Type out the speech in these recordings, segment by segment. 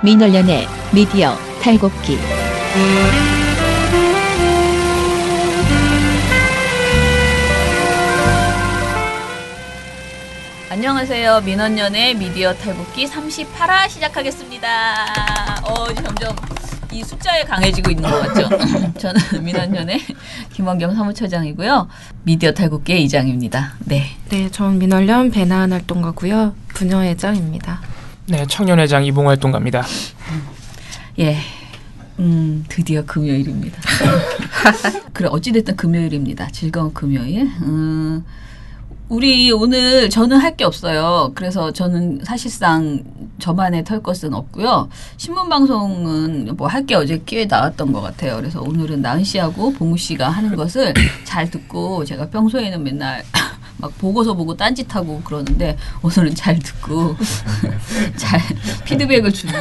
민원련의 미디어 탈곡기. 안녕하세요. 민원연의 미디어 탈곡기 38화 시작하겠습니다. 점점 이 숫자에 강해지고 있는 것 같죠? 저는 민원연의 김원경 사무처장이고요. 미디어 탈곡기의 이장입니다. 네, 전 민원련 배나은 활동가고요. 부녀회장입니다. 네, 청년회장 이봉 활동가입니다. 예, 드디어 금요일입니다. 그래, 어찌됐든 금요일입니다. 즐거운 금요일. 우리 오늘 저는 할 게 없어요. 그래서 저는 사실상 저만의 털 것은 없고요. 신문방송은 뭐 할 게 어제 꽤 나왔던 것 같아요. 그래서 오늘은 나은 씨하고 봉우 씨가 하는 것을 잘 듣고, 제가 평소에는 맨날 막 보고서 보고 딴짓하고 그러는데 오늘은 잘 듣고 잘 피드백을 주는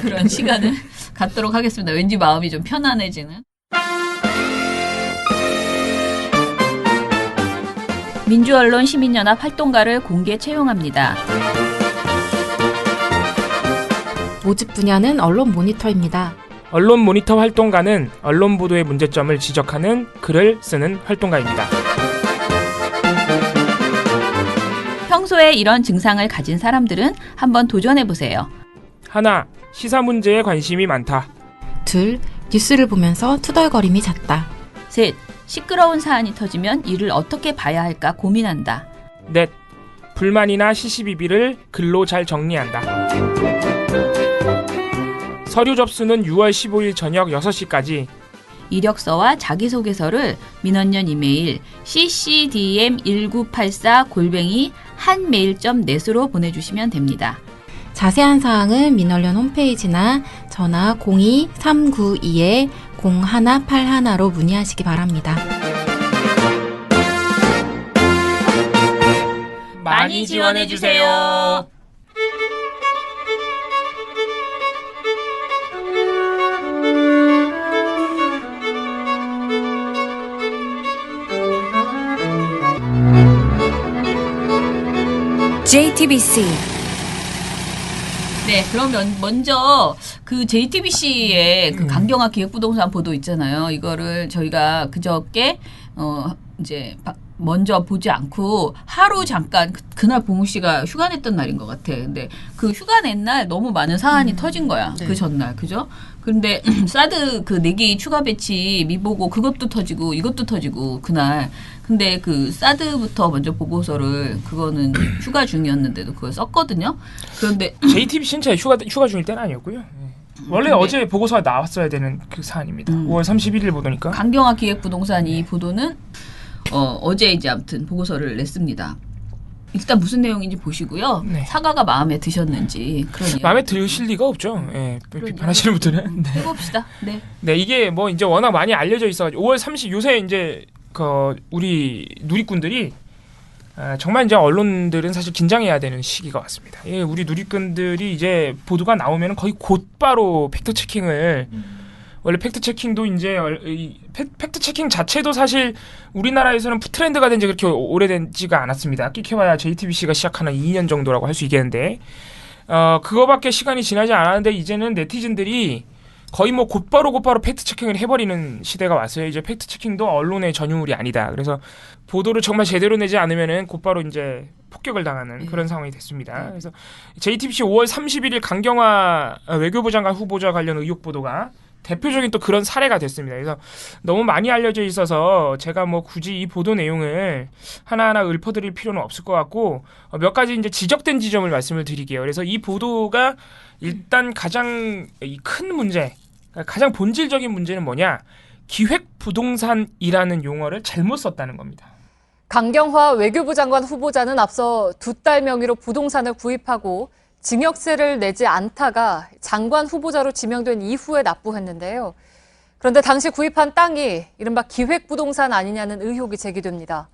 그런 시간을 갖도록 하겠습니다. 왠지 마음이 좀 편안해지는. 민주언론 시민연합 활동가를 공개 채용합니다. 모집 분야는 언론 모니터입니다. 언론 모니터 활동가는 언론 보도의 문제점을 지적하는 글을 쓰는 활동가입니다. 평소에 이런 증상을 가진 사람들은 한번 도전해보세요. 하나, 시사 문제에 관심이 많다. 둘, 뉴스를 보면서 투덜거림이 잦다. 셋, 시끄러운 사안이 터지면 이를 어떻게 봐야 할까 고민한다. 넷, 불만이나 시시비비를 글로 잘 정리한다. 서류 접수는 6월 15일 저녁 6시까지. 이력서와 자기소개서를 민원연 이메일 ccdm1984@한메일.net으로 보내주시면 됩니다. 자세한 사항은 민원련 홈페이지나 전화 02-392-0181로 문의하시기 바랍니다. 많이 지원해주세요. JTBC. 네, 그러면 먼저 그 JTBC의 그 강경화 기획부동산 보도 있잖아요. 이거를 저희가 그저께 이제 먼저 보지 않고 하루 잠깐 그날 봉우 씨가 휴가 냈던 날인 것 같아. 근데 그 휴가 낸 날 너무 많은 사안이 터진 거야. 네. 그 전날, 그죠? 근데 사드 그 4개 추가 배치 미보고 그것도 터지고 이것도 터지고 그날. 근데 그 사드부터 먼저 보고서를, 그거는 휴가 중이었는데도 그걸 썼거든요. 그런데 JTBC는 제 휴가 중일 때는 아니었고요. 원래 어제 보고서가 나왔어야 되는 그 사안입니다. 5월 31일 보도니까. 강경화 기획부동산 이 보도는 어제 이제 아무튼 보고서를 냈습니다. 일단 무슨 내용인지 보시고요. 네. 사과가 마음에 드셨는지 그런 마음에 드실 리가 없죠. 예, 비판하시는 분들은. 네. 해봅시다. 네. 네, 이게 뭐 이제 워낙 많이 알려져 있어가지고 5월 30 요새 이제 우리 누리꾼들이 정말 이제 언론들은 사실 긴장해야 되는 시기가 왔습니다. 예, 우리 누리꾼들이 이제 보도가 나오면 거의 곧바로 팩트 체킹을 원래 팩트 체킹도 이제 팩트 체킹 자체도 사실 우리나라에서는 트렌드가 된 지 그렇게 오래된지가 않았습니다. 끼켜봐야 JTBC가 시작하는 2년 정도라고 할 수 있겠는데 그거밖에 시간이 지나지 않았는데 이제는 네티즌들이 거의 뭐 곧바로 팩트 체킹을 해버리는 시대가 왔어요. 이제 팩트 체킹도 언론의 전유물이 아니다. 그래서 보도를 정말 제대로 내지 않으면은 곧바로 이제 폭격을 당하는 그런 상황이 됐습니다. 그래서 JTBC 5월 31일 강경화 외교부 장관 후보자 관련 의혹 보도가 대표적인 또 그런 사례가 됐습니다. 그래서 너무 많이 알려져 있어서 제가 뭐 굳이 이 보도 내용을 하나하나 읊어드릴 필요는 없을 것 같고 몇 가지 이제 지적된 지점을 말씀을 드릴게요. 그래서 이 보도가 일단 가장 큰 문제, 가장 본질적인 문제는 뭐냐? 기획부동산이라는 용어를 잘못 썼다는 겁니다. 강경화 외교부 장관 후보자는 앞서 두 딸 명의로 부동산을 구입하고 증여세를 내지 않다가 장관 후보자로 지명된 이후에 납부했는데요. 그런데 당시 구입한 땅이 이른바 기획부동산 아니냐는 의혹이 제기됩니다.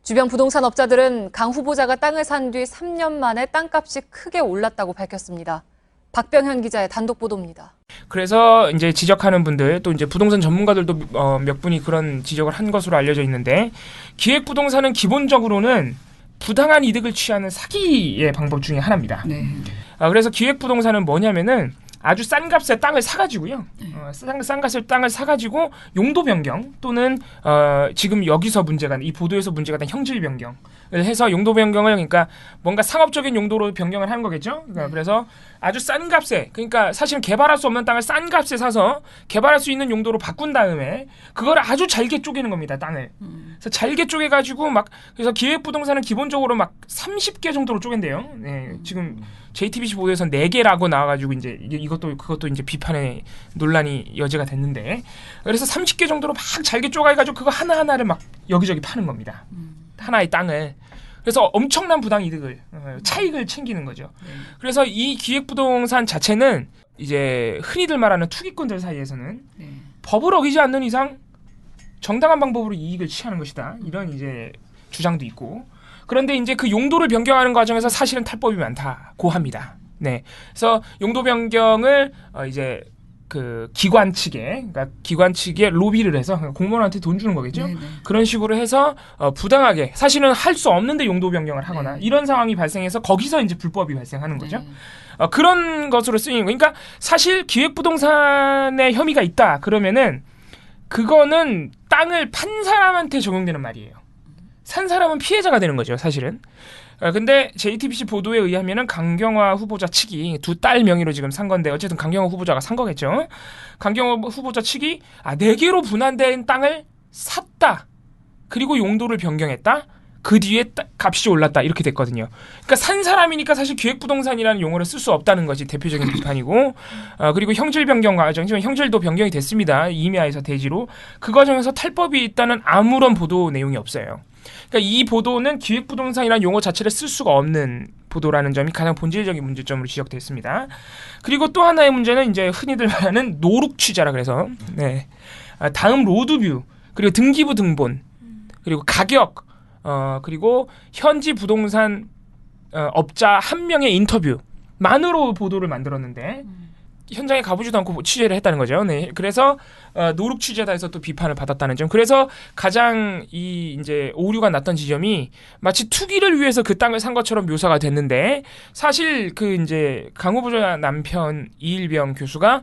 주변 부동산 업자들은 강 후보자가 땅을 산 뒤 3년 만에 땅값이 크게 올랐다고 밝혔습니다. 박병현 기자의 단독 보도입니다. 그래서 이제 지적하는 분들 또 이제 부동산 전문가들도 몇 분이 그런 지적을 한 것으로 알려져 있는데 기획부동산은 기본적으로는 부당한 이득을 취하는 사기의 방법 중에 하나입니다. 네. 그래서 기획부동산은 뭐냐면은 아주 싼 값에 땅을 사가지고요. 싼 값에 땅을 사가지고 용도 변경 또는 지금 여기서 문제가 이 보도에서 문제가 된 형질 변경을 해서 용도 변경을 그러니까 뭔가 상업적인 용도로 변경을 하는 거겠죠. 그래서 아주 싼 값에 그러니까 사실은 개발할 수 없는 땅을 싼 값에 사서 개발할 수 있는 용도로 바꾼 다음에 그걸 아주 잘게 쪼개는 겁니다. 땅을. 그래서 잘게 쪼개가지고 막 그래서 기획부동산은 기본적으로 막 30개 정도로 쪼갠대요. 네, 지금 JTBC 보도에서 4개라고 나와가지고 이제 그것도 이제 비판의 논란이 여지가 됐는데 그래서 30개 정도로 막 잘게 쪼가가지고 그거 하나하나를 막 여기저기 파는 겁니다. 하나의 땅을. 그래서 엄청난 부당 이득을 차익을 챙기는 거죠. 그래서 이 기획부동산 자체는 이제 흔히들 말하는 투기꾼들 사이에서는 법을 어기지 않는 이상 정당한 방법으로 이익을 취하는 것이다. 이런 이제 주장도 있고. 그런데 이제 그 용도를 변경하는 과정에서 사실은 탈법이 많다고 합니다. 네. 그래서 용도 변경을 이제 그 기관 측에 로비를 해서 공무원한테 돈 주는 거겠죠. 네네. 그런 식으로 해서 부당하게 사실은 할 수 없는데 용도 변경을 하거나 이런 상황이 발생해서 거기서 이제 불법이 발생하는 거죠. 그런 것으로 쓰이는 거. 그러니까 사실 기획부동산에 혐의가 있다 그러면은 그거는 땅을 판 사람한테 적용되는 말이에요. 산 사람은 피해자가 되는 거죠, 사실은. 근데 JTBC 보도에 의하면은 강경화 후보자 측이 두 딸 명의로 지금 산 건데 어쨌든 강경화 후보자가 산 거겠죠. 강경화 후보자 측이 4개로 분할된 땅을 샀다. 그리고 용도를 변경했다. 그 뒤에 값이 올랐다. 이렇게 됐거든요. 그러니까 산 사람이니까 사실 기획부동산이라는 용어를 쓸 수 없다는 것이 대표적인 비판이고 그리고 형질 변경 과정, 지금 형질도 변경이 됐습니다. 임야에서 대지로. 그 과정에서 탈법이 있다는 아무런 보도 내용이 없어요. 그러니까 이 보도는 기획부동산이라는 용어 자체를 쓸 수가 없는 보도라는 점이 가장 본질적인 문제점으로 지적됐습니다. 그리고 또 하나의 문제는 이제 흔히들 말하는 노룩 취재라 그래서 다음 로드뷰 그리고 등기부 등본 그리고 가격 그리고 현지 부동산 업자 한 명의 인터뷰만으로 보도를 만들었는데 현장에 가보지도 않고 취재를 했다는 거죠. 네. 그래서 노룩 취재다 해서 또 비판을 받았다는 점. 그래서 가장 이 이제 오류가 났던 지점이 마치 투기를 위해서 그 땅을 산 것처럼 묘사가 됐는데 사실 그 이제 강 후보자 남편 이일병 교수가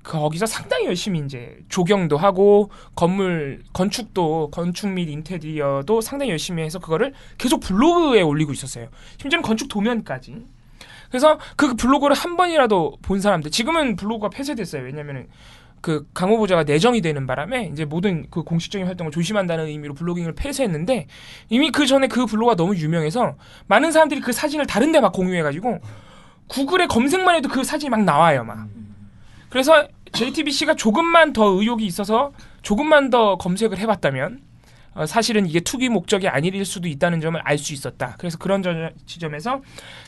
거기서 상당히 열심히 이제 조경도 하고 건축 및 인테리어도 상당히 열심히 해서 그거를 계속 블로그에 올리고 있었어요. 심지어는 건축 도면까지. 그래서 그 블로그를 한 번이라도 본 사람들 지금은 블로그가 폐쇄됐어요. 왜냐면은 그 강 후보자가 내정이 되는 바람에 이제 모든 그 공식적인 활동을 조심한다는 의미로 블로깅을 폐쇄했는데 이미 그 전에 그 블로그가 너무 유명해서 많은 사람들이 그 사진을 다른데 막 공유해가지고 구글에 검색만 해도 그 사진이 막 나와요, 막. 그래서 JTBC가 조금만 더 의혹이 있어서 조금만 더 검색을 해봤다면 사실은 이게 투기 목적이 아닐 수도 있다는 점을 알 수 있었다. 그래서 그런 지점에서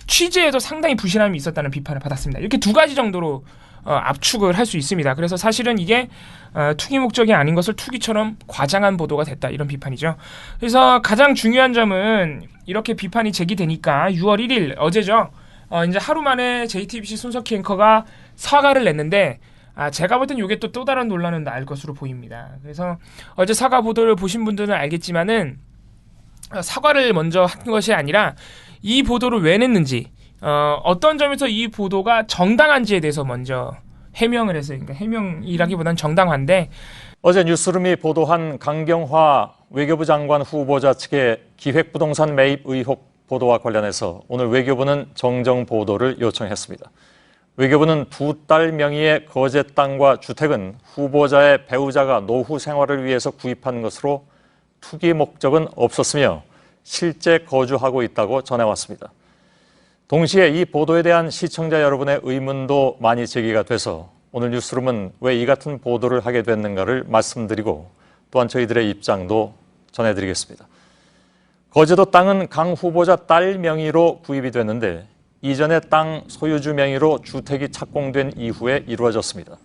취재에도 상당히 부실함이 있었다는 비판을 받았습니다. 이렇게 두 가지 정도로 압축을 할 수 있습니다. 그래서 사실은 이게 투기 목적이 아닌 것을 투기처럼 과장한 보도가 됐다. 이런 비판이죠. 그래서 가장 중요한 점은 이렇게 비판이 제기되니까 6월 1일 어제죠. 이제 하루 만에 JTBC 손석희 앵커가 사과를 냈는데 제가 볼 땐 이게 또 다른 논란은 날 것으로 보입니다. 그래서 어제 사과 보도를 보신 분들은 알겠지만은 사과를 먼저 한 것이 아니라 이 보도를 왜 냈는지 어떤 점에서 이 보도가 정당한지에 대해서 먼저 해명을 했어요. 그러니까 해명이라기보다는 정당한데 어제 뉴스룸이 보도한 강경화 외교부 장관 후보자 측의 기획부동산 매입 의혹 보도와 관련해서 오늘 외교부는 정정 보도를 요청했습니다. 외교부는 두 딸 명의의 거제 땅과 주택은 후보자의 배우자가 노후 생활을 위해서 구입한 것으로 투기 목적은 없었으며 실제 거주하고 있다고 전해왔습니다. 동시에 이 보도에 대한 시청자 여러분의 의문도 많이 제기가 돼서 오늘 뉴스룸은 왜 이 같은 보도를 하게 됐는가를 말씀드리고 또한 저희들의 입장도 전해드리겠습니다. 거제도 땅은 강 후보자 딸 명의로 구입이 됐는데 이전에 땅 소유주 명의로 주택이 착공된 이후에 이루어졌습니다.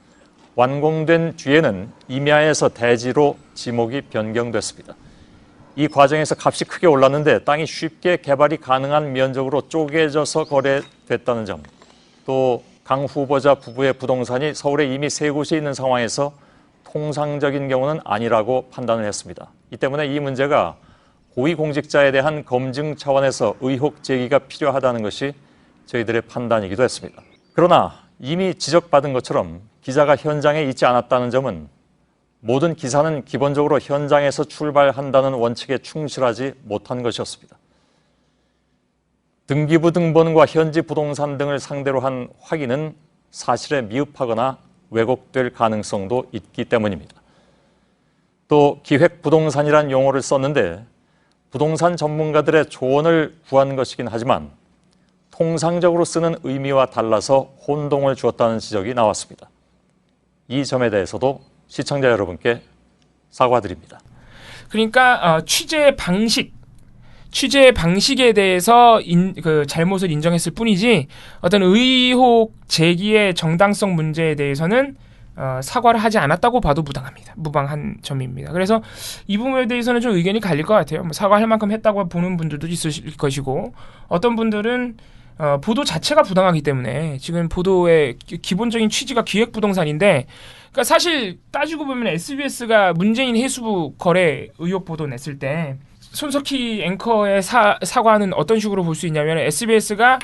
완공된 뒤에는 임야에서 대지로 지목이 변경됐습니다. 이 과정에서 값이 크게 올랐는데 땅이 쉽게 개발이 가능한 면적으로 쪼개져서 거래됐다는 점, 또 강 후보자 부부의 부동산이 서울에 이미 3곳이 있는 상황에서 통상적인 경우는 아니라고 판단을 했습니다. 이 때문에 이 문제가 고위공직자에 대한 검증 차원에서 의혹 제기가 필요하다는 것이 저희들의 판단이기도 했습니다. 그러나 이미 지적받은 것처럼 기자가 현장에 있지 않았다는 점은 모든 기사는 기본적으로 현장에서 출발한다는 원칙에 충실하지 못한 것이었습니다. 등기부 등본과 현지 부동산 등을 상대로 한 확인은 사실에 미흡하거나 왜곡될 가능성도 있기 때문입니다. 또 기획부동산이란 용어를 썼는데 부동산 전문가들의 조언을 구한 것이긴 하지만 통상적으로 쓰는 의미와 달라서 혼동을 주었다는 지적이 나왔습니다. 이 점에 대해서도 시청자 여러분께 사과드립니다. 그러니까 취재 방식에 대해서 그 잘못을 인정했을 뿐이지 어떤 의혹 제기의 정당성 문제에 대해서는 사과를 하지 않았다고 봐도 무방한 점입니다. 그래서 이 부분에 대해서는 좀 의견이 갈릴 것 같아요. 뭐 사과할 만큼 했다고 보는 분들도 있을 것이고 어떤 분들은 보도 자체가 부당하기 때문에 지금 보도의 기본적인 취지가 기획부동산인데 그러니까 사실 따지고 보면 SBS가 문재인 해수부 거래 의혹 보도 냈을 때 손석희 앵커의 사과는 어떤 식으로 볼 수 있냐면 SBS가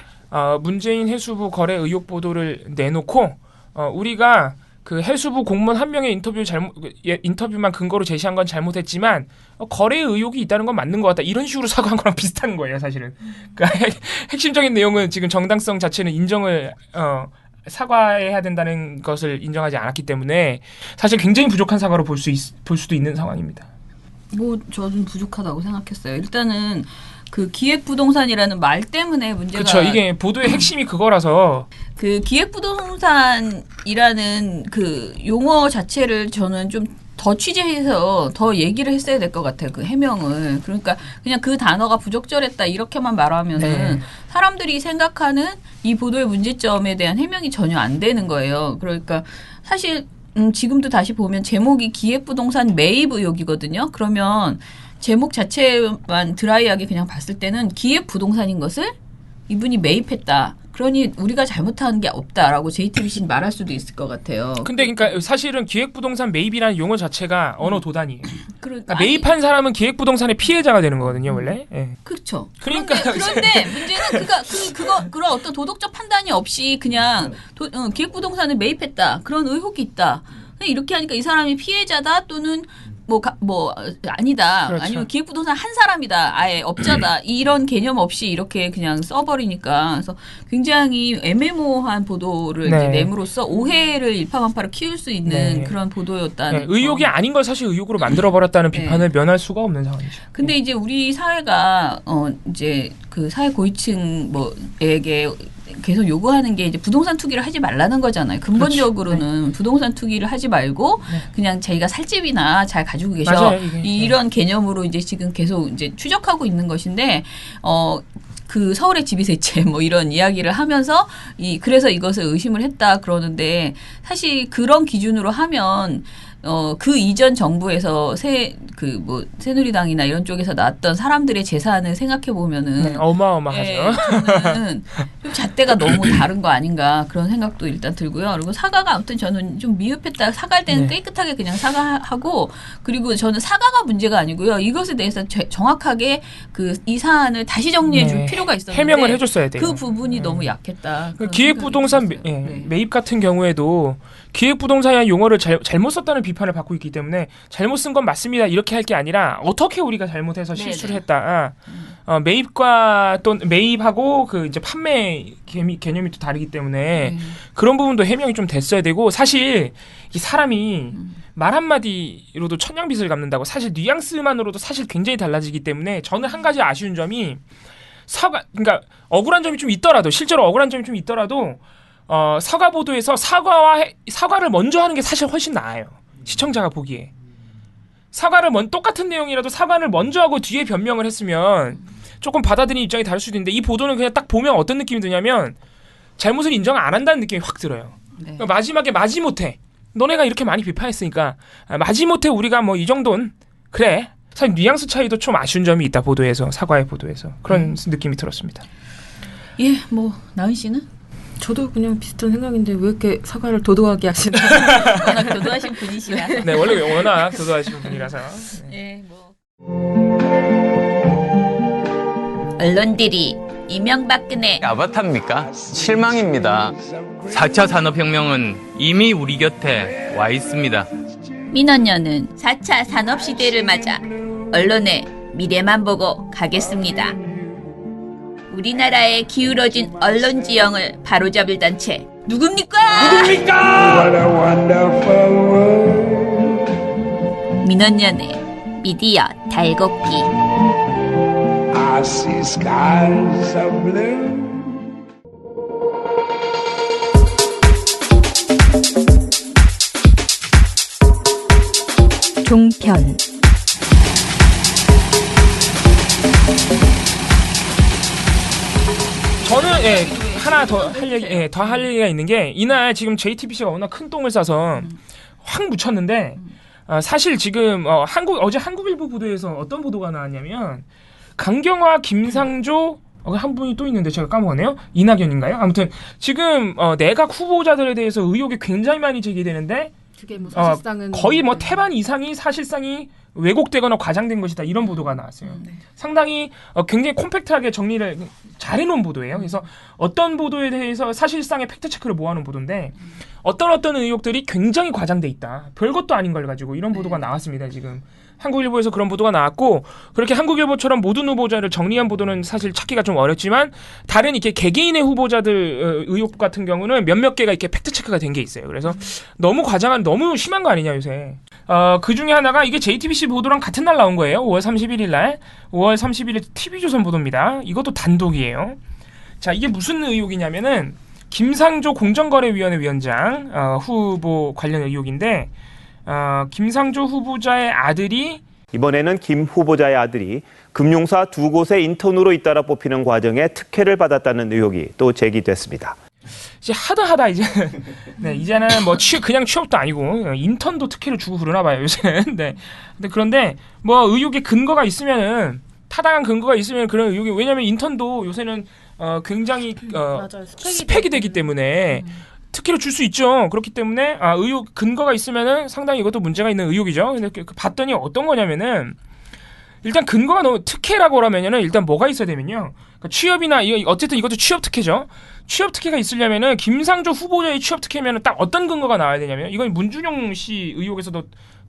문재인 해수부 거래 의혹 보도를 내놓고 우리가 그 해수부 공무원 한 명의 인터뷰만 근거로 제시한 건 잘못했지만 거래 의혹이 있다는 건 맞는 것 같다. 이런 식으로 사과한 거랑 비슷한 거예요, 사실은. 그러니까 핵심적인 내용은 지금 정당성 자체는 인정을 사과해야 된다는 것을 인정하지 않았기 때문에 사실 굉장히 부족한 사과로 볼 수도 있는 상황입니다. 뭐 저는 부족하다고 생각했어요. 일단은 그 기획부동산이라는 말 때문에 문제가 그렇죠. 이게 보도의 핵심이 그거라서 그 기획부동산이라는 그 용어 자체를 저는 좀 더 취재해서 더 얘기를 했어야 될 것 같아요. 그 해명을. 그러니까 그냥 그 단어가 부적절했다 이렇게만 말하면은 사람들이 생각하는 이 보도의 문제점에 대한 해명이 전혀 안 되는 거예요. 그러니까 사실 지금도 다시 보면 제목이 기획부동산 매입 의혹이거든요. 그러면 제목 자체만 드라이하게 그냥 봤을 때는 기획부동산인 것을 이분이 매입했다. 그러니 우리가 잘못한 게 없다라고 JTBC는 말할 수도 있을 것 같아요. 근데 그러니까 사실은 기획부동산 매입이라는 용어 자체가 언어 도단이에요. 그러니까 매입한 사람은 기획부동산의 피해자가 되는 거거든요, 원래. 예. 그렇죠. 그러니까 그런데 문제는 그런 어떤 도덕적 판단이 없이 그냥 기획부동산을 매입했다. 그런 의혹이 있다. 이렇게 하니까 이 사람이 피해자다 또는 아니다. 그렇죠. 아니면 기획부동산 한 사람이다. 아예 업자다. 이런 개념 없이 이렇게 그냥 써버리니까. 그래서 굉장히 애매모호한 보도를 이제 내므로써 오해를 일파만파로 키울 수 있는 그런 보도였다는. 의혹이 아닌 걸 사실 의혹으로 만들어버렸다는 비판을 면할 수가 없는 상황이죠. 근데 이제 우리 사회가 이제 그 사회 고위층 에게 계속 요구하는 게 이제 부동산 투기를 하지 말라는 거잖아요. 근본적으로는 부동산 투기를 하지 말고 그냥 자기가 살 집이나 잘 가지고 계셔. 맞아요, 이런 개념으로 이제 지금 계속 이제 추적하고 있는 것인데 그 서울의 집이 대체 이런 이야기를 하면서 그래서 이것을 의심을 했다 그러는데 사실 그런 기준으로 하면 그 이전 정부에서 새누리당이나 이런 쪽에서 나왔던 사람들의 재산을 생각해 보면은 어마어마하죠. 저는 좀 잣대가 너무 다른 거 아닌가 그런 생각도 일단 들고요. 그리고 사과가 아무튼 저는 좀 미흡했다. 사과할 때는 깨끗하게 그냥 사과하고 그리고 저는 사과가 문제가 아니고요. 이것에 대해서 정확하게 이 사안을 다시 정리해 줄 필요가 있었는데 해명을 해줬어야 돼요. 그 부분이 너무 약했다. 기획부동산 매입 같은 경우에도 기획부동산이라는 용어를 잘못 썼다는 비판을 받고 있기 때문에 잘못 쓴 건 맞습니다. 이렇게 할 게 아니라 어떻게 우리가 잘못해서 실수를 했다. 매입과 또 매입하고 그 이제 판매 개념이 또 다르기 때문에 그런 부분도 해명이 좀 됐어야 되고 사실 이 사람이 말 한마디로도 천냥빚을 갚는다고 사실 뉘앙스만으로도 사실 굉장히 달라지기 때문에 저는 한 가지 아쉬운 점이 그러니까 억울한 점이 좀 있더라도 실제로 억울한 점이 좀 있더라도 사과 보도에서 사과를 먼저 하는 게 사실 훨씬 나아요. 시청자가 보기에. 똑같은 내용이라도 사과를 먼저 하고 뒤에 변명을 했으면 조금 받아들이는 입장이 다를 수도 있는데 이 보도는 그냥 딱 보면 어떤 느낌이 드냐면 잘못을 인정 안 한다는 느낌이 확 들어요. 그러니까 마지막에 마지못해 너네가 이렇게 많이 비판했으니까 마지못해 우리가 이 정도는 그래. 사실 뉘앙스 차이도 좀 아쉬운 점이 있다. 보도에서 사과의 보도에서 그런 느낌이 들었습니다. 예, 나은 씨는? 저도 그냥 비슷한 생각인데 왜 이렇게 사과를 도도하게 하시나. 워낙 도도하신 분이시라서. 네, 원래 워낙 도도하신 분이라서. 언론들이 이명박근혜. 아바타입니까? 실망입니다. 4차 산업혁명은 이미 우리 곁에 와 있습니다. 민원연은 4차 산업시대를 맞아 언론의 미래만 보고 가겠습니다. 우리나라의 기울어진 언론 지형을 바로잡을 단체 누굽니까? 민원연의 미디어 달곡기. I see skies of blue. 종편 저는 하나 더 할 얘기 더 할 얘기가 있는 게 이날 지금 JTBC가 워낙 큰 똥을 싸서 확 묻혔는데 사실 지금 어제 한국일보 보도에서 어떤 보도가 나왔냐면 강경화, 김상조 한 분이 또 있는데 제가 까먹었네요. 이낙연인가요? 아무튼 지금 내각 후보자들에 대해서 의혹이 굉장히 많이 제기되는데 그게 뭐 사실상은 거의 뭐 태반 이상이 사실상이 왜곡되거나 과장된 것이다 이런 보도가 나왔어요. 상당히 굉장히 콤팩트하게 정리를 잘 해놓은 보도예요. 그래서 어떤 보도에 대해서 사실상의 팩트 체크를 모아놓은 보도인데 어떤 의혹들이 굉장히 과장돼 있다. 별것도 아닌 걸 가지고 이런 보도가 나왔습니다. 지금 한국일보에서 그런 보도가 나왔고 그렇게 한국일보처럼 모든 후보자를 정리한 보도는 사실 찾기가 좀 어렵지만 다른 이렇게 개개인의 후보자들 의혹 같은 경우는 몇몇 개가 이렇게 팩트 체크가 된 게 있어요. 그래서 너무 과장한 너무 심한 거 아니냐 요새. 그 중에 하나가 이게 JTBC 보도랑 같은 날 나온 거예요. 5월 31일 날. 5월 31일 TV조선 보도입니다. 이것도 단독이에요. 자, 이게 무슨 의혹이냐면은 김상조 공정거래위원회 위원장 후보 관련 의혹인데 김상조 후보자의 아들이 이번에는 김 후보자의 아들이 금융사 두 곳의 인턴으로 잇따라 뽑히는 과정에 특혜를 받았다는 의혹이 또 제기됐습니다. 이제 하다 이제 네, 이제는 뭐 그냥 취업도 아니고 인턴도 특혜를 주고 그러나 봐요 요새. 네. 그런데 뭐 의혹의 근거가 있으면은 타당한 근거가 있으면 그런 의혹이 왜냐면 인턴도 요새는 굉장히 스펙이 되기 때문에 특혜를 줄 수 있죠. 그렇기 때문에 의혹 근거가 있으면은 상당히 이것도 문제가 있는 의혹이죠. 근데 봤더니 어떤 거냐면은 일단 근거가 너무 특혜라고 하면은 일단 뭐가 있어야 되면요. 그러니까 취업이나 어쨌든 이것도 취업 특혜죠. 취업 특혜가 있으려면은 김상조 후보자의 취업 특혜면은 딱 어떤 근거가 나와야 되냐면 이건 문준용 씨 의혹에서도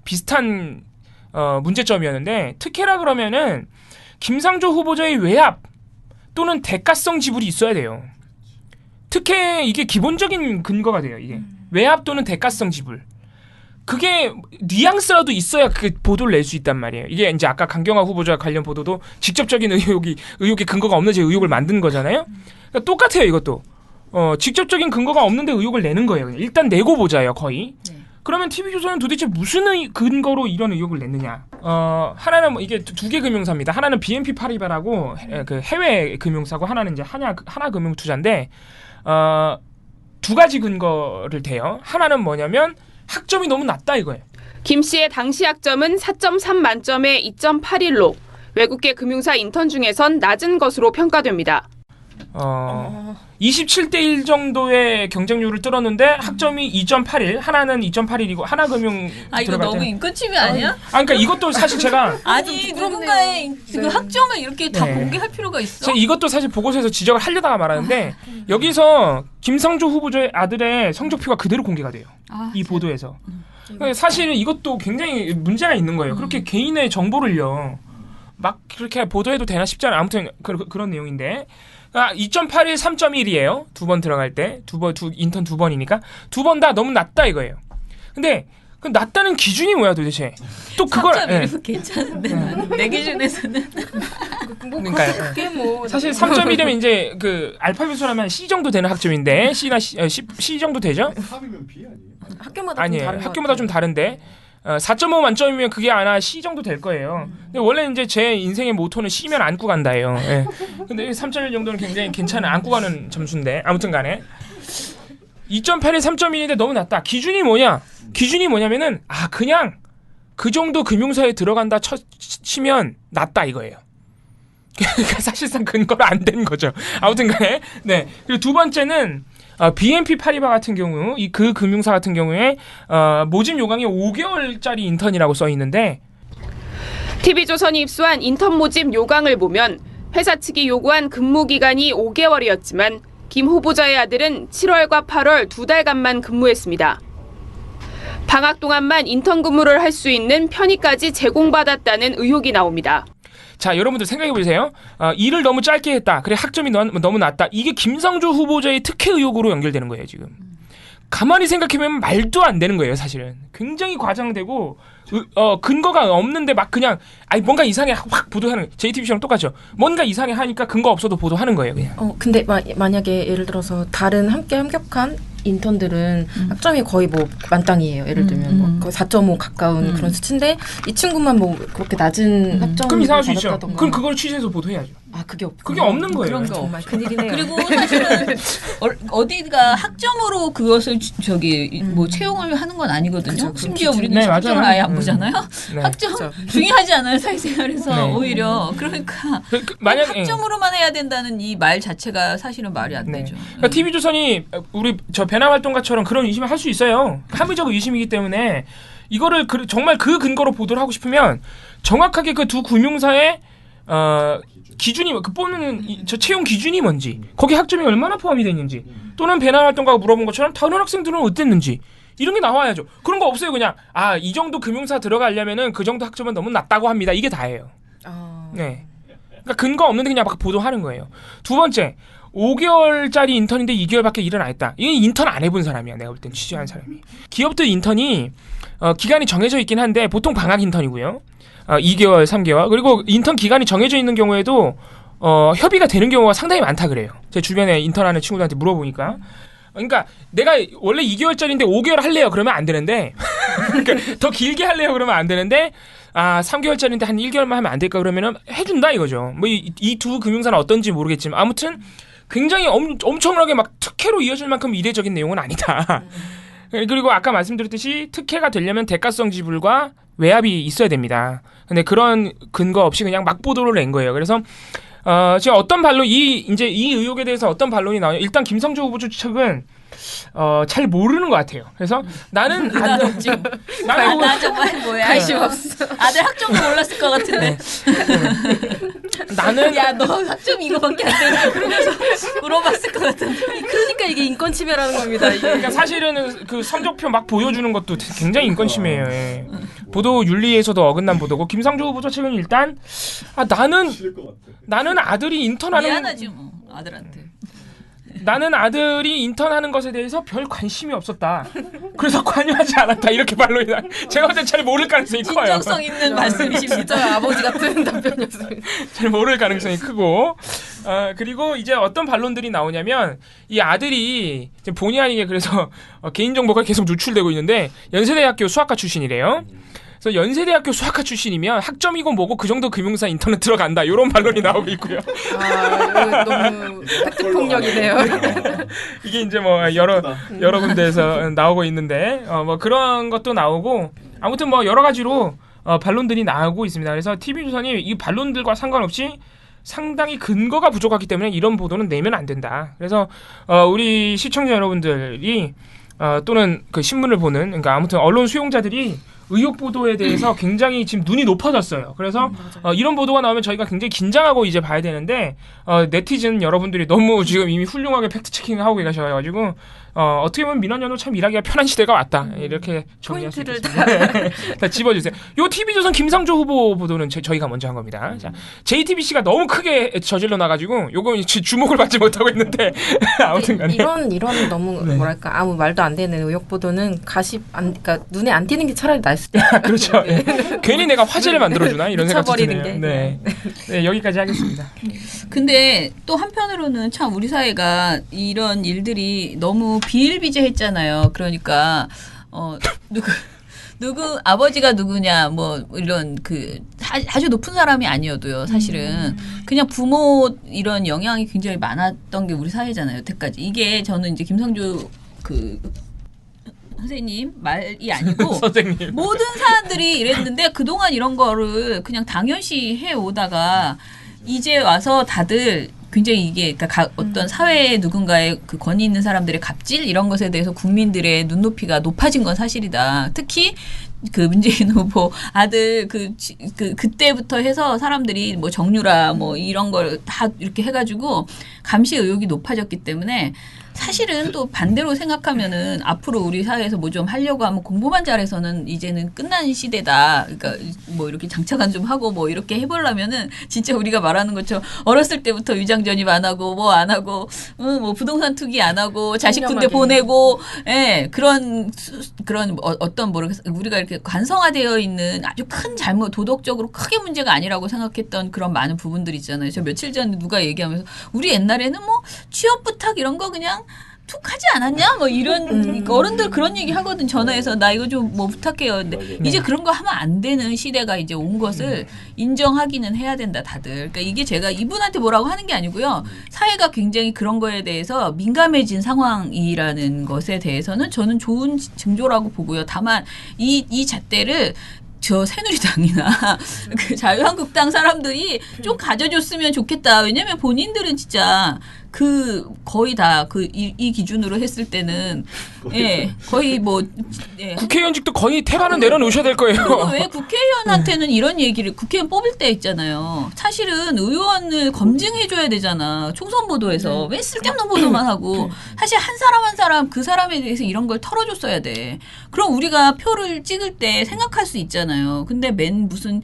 비슷한 문제점이었는데 특혜라 그러면은 김상조 후보자의 외압 또는 대가성 지불이 있어야 돼요. 특혜 이게 기본적인 근거가 돼요. 이게 외압 또는 대가성 지불. 그게 뉘앙스라도 있어야 그 보도를 낼 수 있단 말이에요. 이게 이제 아까 강경화 후보자 관련 보도도 직접적인 의혹의 근거가 없는 제 의혹을 만든 거잖아요. 그러니까 똑같아요. 이것도 직접적인 근거가 없는데 의혹을 내는 거예요. 일단 내고 보자요. 거의. 그러면 TV조선은 도대체 무슨 근거로 이런 의혹을 냈느냐? 하나는 뭐 이게 두 개 금융사입니다. 하나는 BNP 파리바라고 그 해외 금융사고 하나는 이제 하나금융투자인데 두 가지 근거를 대요. 하나는 뭐냐면 학점이 너무 낮다 이거예요. 김 씨의 당시 학점은 4.3 만점에 2.81로 외국계 금융사 인턴 중에선 낮은 것으로 평가됩니다. 27대 1 정도의 경쟁률을 뚫었는데 학점이 2.81, 하나는 2.81이고 하나금융 이거 너무 인권침해 아니야? 그러니까 이것도 사실 제가 아니 누군가의 그 학점을 이렇게 다 공개할 필요가 있어? 제가 이것도 사실 보고서에서 지적을 하려다가 말았는데 여기서 김상조 후보자의 아들의 성적표가 그대로 공개가 돼요. 이 보도에서. 사실은 이것도 굉장히 문제가 있는 거예요. 그렇게 개인의 정보를요 막 그렇게 보도해도 되나 싶지 않아요. 아무튼 그런 내용인데 2.81, 3.1이에요. 두 번 들어갈 때. 인턴 두 번이니까. 두 번 다 너무 낮다 이거예요. 근데 그 낮다는 기준이 뭐야 도대체? 또 그걸 3.1이면 괜찮은데 내 기준에서는 그러니까요. 사실 3.1이면 이제 그 알파벳으로 하면 C 정도 되는 학점인데 C나 C 정도 되죠? 3이면 B 아니에요? 학교마다 아니에요. 좀 다른 학교마다 좀 다른데 4.5 만점이면 그게 아마 C 정도 될 거예요. 근데 원래 이제 제 인생의 모토는 C면 안고 간다예요. 예. 근데 3.1 정도는 굉장히 괜찮은 안고 가는 점수인데 아무튼 간에 2.8에 3.1인데 너무 낮다. 기준이 뭐냐? 기준이 뭐냐면은 그냥 그 정도 금융사에 들어간다 치면 낮다 이거예요. 그러니까 사실상 근거로 안 된 거죠. 아무튼 간에 네. 그리고 두 번째는 BNP 파리바 같은 경우 그 금융사 같은 경우에 모집 요강이 5개월짜리 인턴이라고 써 있는데 TV조선이 입수한 인턴 모집 요강을 보면 회사 측이 요구한 근무 기간이 5개월이었지만 김 후보자의 아들은 7월과 8월 2달간만 근무했습니다. 방학 동안만 인턴 근무를 할 수 있는 편의까지 제공받았다는 의혹이 나옵니다. 자, 여러분들 생각해보세요. 일을 너무 짧게 했다. 그래, 학점이 너무 낮다. 이게 김성주 후보자의 특혜 의혹으로 연결되는 거예요, 지금. 가만히 생각해보면 말도 안 되는 거예요, 사실은. 굉장히 과장되고 근거가 없는데 막 그냥 뭔가 이상해 확 보도하는, JTBC랑 똑같죠. 뭔가 이상해 하니까 근거 없어도 보도하는 거예요, 그냥. 근데 만약에 예를 들어서 다른 함께 합격한 인턴들은 학점이 거의 뭐 만땅이에요. 예를 들면 뭐 거의 4.5 가까운 그런 수치인데 이 친구만 뭐 그렇게 낮은 학점을 그럼 이상할 수 있죠. 받았다던가. 그럼 그걸 취재해서 보도해야죠. 그게 없는 거예요. 그런 거 정말 큰일이네요. 그리고 사실은 어디가 학점으로 그것을 뭐 채용을 하는 건 아니거든요. 심지어 우리는 학점을 아예 안 보잖아요. 네. 학점 중요하지 않아요, 사회생활에서. 네. 오히려 그러니까 만약에 학점으로만 해야 된다는 이 말 자체가 사실은 말이 안 되죠. 그러니까 TV조선이 우리 배남활동가처럼 그런 의심을 할 수 있어요. 함의적 의심이기 때문에 이거를 정말 그 근거로 보도를 하고 싶으면 정확하게 그 두 금융사의 기준이 그 뽑는 저 채용 기준이 뭔지, 거기 학점이 얼마나 포함이 되는지, 또는 배남활동가가 물어본 것처럼 다른 학생들은 어땠는지 이런 게 나와야죠. 그런 거 없어요. 그냥 이 정도 금융사 들어가려면은 그 정도 학점은 너무 낮다고 합니다. 이게 다예요. 네. 그러니까 근거 없는데 그냥 막 보도하는 거예요. 두 번째, 5개월짜리 인턴인데 2개월밖에 일을 안 했다. 이게 인턴 안 해본 사람이야. 내가 볼 땐 취재한 사람이. 기업들 인턴이 기간이 정해져 있긴 한데 보통 방학 인턴이고요. 2개월, 3개월. 그리고 인턴 기간이 정해져 있는 경우에도 협의가 되는 경우가 상당히 많다 그래요. 제 주변에 인턴하는 친구들한테 물어보니까. 그러니까 내가 원래 2개월짜리인데 5개월 할래요. 그러면 안 되는데 그러니까 더 길게 할래요. 그러면 안 되는데 3개월짜리인데 한 1개월만 하면 안 될까 그러면은 해준다 이거죠. 뭐 이 두 금융사는 어떤지 모르겠지만 아무튼 굉장히 엄청나게 막 특혜로 이어질 만큼 이례적인 내용은 아니다. 그리고 아까 말씀드렸듯이 특혜가 되려면 대가성 지불과 외압이 있어야 됩니다. 근데 그런 근거 없이 그냥 막 보도를 낸 거예요. 그래서 지금 어떤 반론, 이 의혹에 대해서 어떤 반론이 나오냐. 일단 김성주 후보자 측은 잘 모르는 것 같아요. 그래서 나는 나 정말 뭐야. 관심 없어. 아들 학점도 몰랐을 것 같은데. 나는 야, 너 학점 이거밖에 안 되냐 그러면서 물어봤을 것 같은데. 그러니까 이게 인권 침해라는 겁니다. 이게. 그러니까 사실은 그 성적표 막 보여주는 것도 굉장히 인권 침해예요. 예. 보도 윤리에서도 어긋난 보도고 김성주 후보자 측은 일단 나는 아들이 인턴하는 미안하지 뭐 아들한테. 나는 아들이 인턴하는 것에 대해서 별 관심이 없었다. 그래서 관여하지 않았다. 이렇게 반론이 나. 제가 볼 땐 잘 모를 가능성이 커요. 진정성 있는 말씀이십니다. 진짜 아버지 같은 답변이었습니다. 잘 모를 가능성이 크고 그리고 이제 어떤 반론들이 나오냐면 이 아들이 본의 아니게 그래서 개인정보가 계속 누출되고 있는데 연세대학교 수학과 출신이래요. 그래서 연세대학교 수학과 출신이면 학점이고 뭐고 그 정도 금융사 인터넷 들어간다. 이런 반론이 나오고 있고요. 너무 팩트폭력이네요. 이게 이제 뭐 여러 군데에서 나오고 있는데 뭐 그런 것도 나오고 아무튼 뭐 여러 가지로 반론들이 나오고 있습니다. 그래서 TV조선이 이 반론들과 상관없이 상당히 근거가 부족하기 때문에 이런 보도는 내면 안 된다. 그래서 우리 시청자 여러분들이 또는 그 신문을 보는 그러니까 아무튼 언론 수용자들이 의혹 보도에 대해서 굉장히 지금 눈이 높아졌어요. 그래서 이런 보도가 나오면 저희가 굉장히 긴장하고 이제 봐야 되는데 네티즌 여러분들이 너무 지금 이미 훌륭하게 팩트 체킹을 하고 계셔가지고 어떻게 보면 민원연도 참 일하기가 편한 시대가 왔다. 이렇게 정리할 수 있습니다. 다 집어주세요. 요 TV조선 김성주 후보 보도는 저희가 먼저 한 겁니다. 자, JTBC가 너무 크게 저질러 놔가지고 요거 주목을 받지 못하고 있는데 아무튼간에 이런 너무 뭐랄까 아무 말도 안 되는 의혹 보도는 그러니까 눈에 안 띄는 게 차라리 나을 수도 있어요. 그렇죠. 네. 괜히 내가 화제를 만들어주나 이런 생각도 드네요. 게. 네, 여기까지 하겠습니다. 근데 또 한편으로는 참 우리 사회가 이런 일들이 너무 비일비재했잖아요. 그러니까 누구 아버지가 누구냐 뭐 이런 그 아주 높은 사람이 아니어도요. 사실은 그냥 부모 이런 영향이 굉장히 많았던 게 우리 사회잖아요. 여태까지 이게 저는 이제 김성주 그 선생님 말이 아니고 선생님. 모든 사람들이 이랬는데 그동안 이런 거를 그냥 당연시 해오다가 이제 와서 다들 굉장히 이게 그러니까 어떤 사회에 누군가의 그 권위 있는 사람들의 갑질 이런 것에 대해서 국민들의 눈높이가 높아진 건 사실이다. 특히 그 문재인 후보 아들 그때부터 해서 사람들이 뭐 정유라 뭐 이런 걸 다 이렇게 해가지고 감시 의혹이 높아졌기 때문에 사실은 또 반대로 생각하면은 앞으로 우리 사회에서 뭐 좀 하려고 하면 공부만 잘해서는 이제는 끝난 시대다. 그러니까 뭐 이렇게 장차관 좀 하고 뭐 이렇게 해보려면은 진짜 우리가 말하는 것처럼 어렸을 때부터 위장 전입 안 하고 뭐 안 하고 뭐 부동산 투기 안 하고 자식 군대 보내고 그런 어떤 모르겠어요. 우리가 이렇게 관성화되어 있는 아주 큰 잘못 도덕적으로 크게 문제가 아니라고 생각했던 그런 많은 부분들이 있잖아요. 저 며칠 전에 누가 얘기하면서 우리 옛날에는 뭐 취업 부탁 이런 거 그냥 툭 하지 않았냐? 뭐 이런 어른들 그런 얘기 하거든. 전화해서 나 이거 좀 뭐 부탁해요. 근데 이제 그런 거 하면 안 되는 시대가 이제 온 것을 인정하기는 해야 된다 다들. 그러니까 이게 제가 이분한테 뭐라고 하는 게 아니고요. 사회가 굉장히 그런 거에 대해서 민감해진 상황이라는 것에 대해서는 저는 좋은 징조라고 보고요. 다만 이 잣대를 저 새누리당이나 그 자유한국당 사람들이 좀 가져줬으면 좋겠다. 왜냐면 본인들은 진짜 그 거의 다 이 기준으로 했을 때는 거의 뭐 국회의원직도 거의 태반은 내려놓으셔야 될 거예요. 왜 국회의원한테는 이런 얘기를 국회의원 뽑을 때 있잖아요. 사실은 의원을 검증해줘야 되잖아. 총선 보도에서 왜 쓸데없는 보도만 하고 사실 한 사람 한 사람 그 사람에 대해서 이런 걸 털어줬어야 돼. 그럼 우리가 표를 찍을 때 생각할 수 있잖아요. 근데 무슨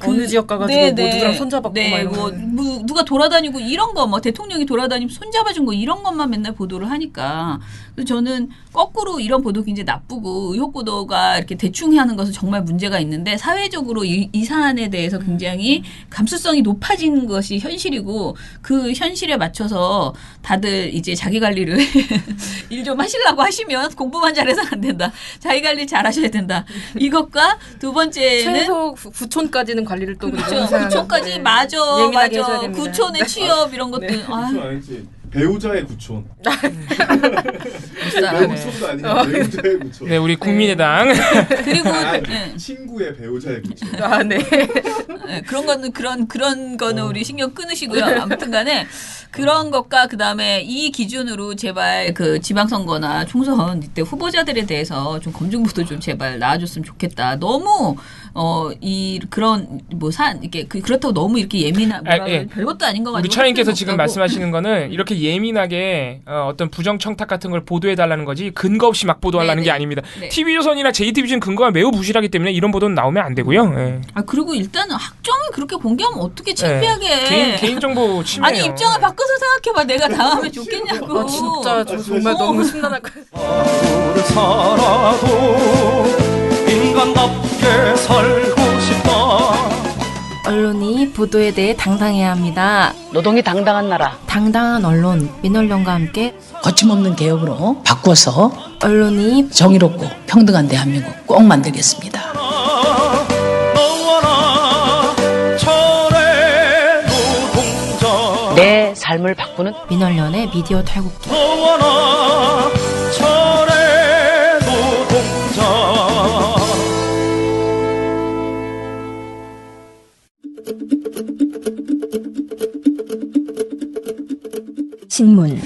어느 지역 가가지고 뭐 누구랑 손잡았고 막 이런 거. 뭐 누가 돌아다니고 이런 거 뭐 대통령이 돌아다니면 손잡아준 거 이런 것만 맨날 보도를 하니까 그래서 저는 거꾸로 이런 보도 굉장히 나쁘고 의혹 보도가 이렇게 대충 하는 것은 정말 문제가 있는데 사회적으로 이 사안에 대해서 굉장히 감수성이 높아지는 것이 현실이고 그 현실에 맞춰서 다들 이제 자기 관리를 일 좀 하시려고 하시면 공부만 잘해서는 안 된다. 자기 관리 잘 하셔야 된다. 이것과 두 번째는 최소 9촌까지는 관리를 또 그렇죠. 9촌까지 맞아. 구촌의 취업 이런 것들. 배우자의 구촌. 배우촌도 아니고 배우자의 구촌. 네, 우리 국민의당. 그리고 친구의 배우자의 구촌. 그런 거는 우리 신경 끊으시고요. 아무튼간에 그런 것과 그 다음에 이 기준으로 제발 그 지방선거나 총선 이때 후보자들에 대해서 좀 검증부도 좀 제발 나와줬으면 좋겠다. 너무 그런 이렇게 그렇다고 너무 이렇게 예민한 별것도 아닌 것 같아요. 우리 차인께서 지금 말씀하시는 거는 이렇게 예민하게 어떤 부정 청탁 같은 걸 보도해 달라는 거지 근거 없이 막 보도하려는 게 아닙니다. TV조선이나 JTBC는 근거가 매우 부실하기 때문에 이런 보도는 나오면 안 되고요. 그리고 일단은 학점을 그렇게 공개하면 어떻게 창피하게 개인정보 침해예요. 아니 입장을 바꿔서 생각해봐. 내가 당하면 좋겠냐고. 진짜 정말 너무 심란할 것 같아요. 살아도 인간답게 살고 싶다. 언론이 보도에 대해 당당해야 합니다. 노동이 당당한 나라. 당당한 언론, 민언론과 함께 거침없는 개혁으로 바꿔서 언론이 정의롭고 평등한 대한민국 꼭 만들겠습니다. 내 삶을 바꾸는 민언련의 미디어 탈곡기. 신문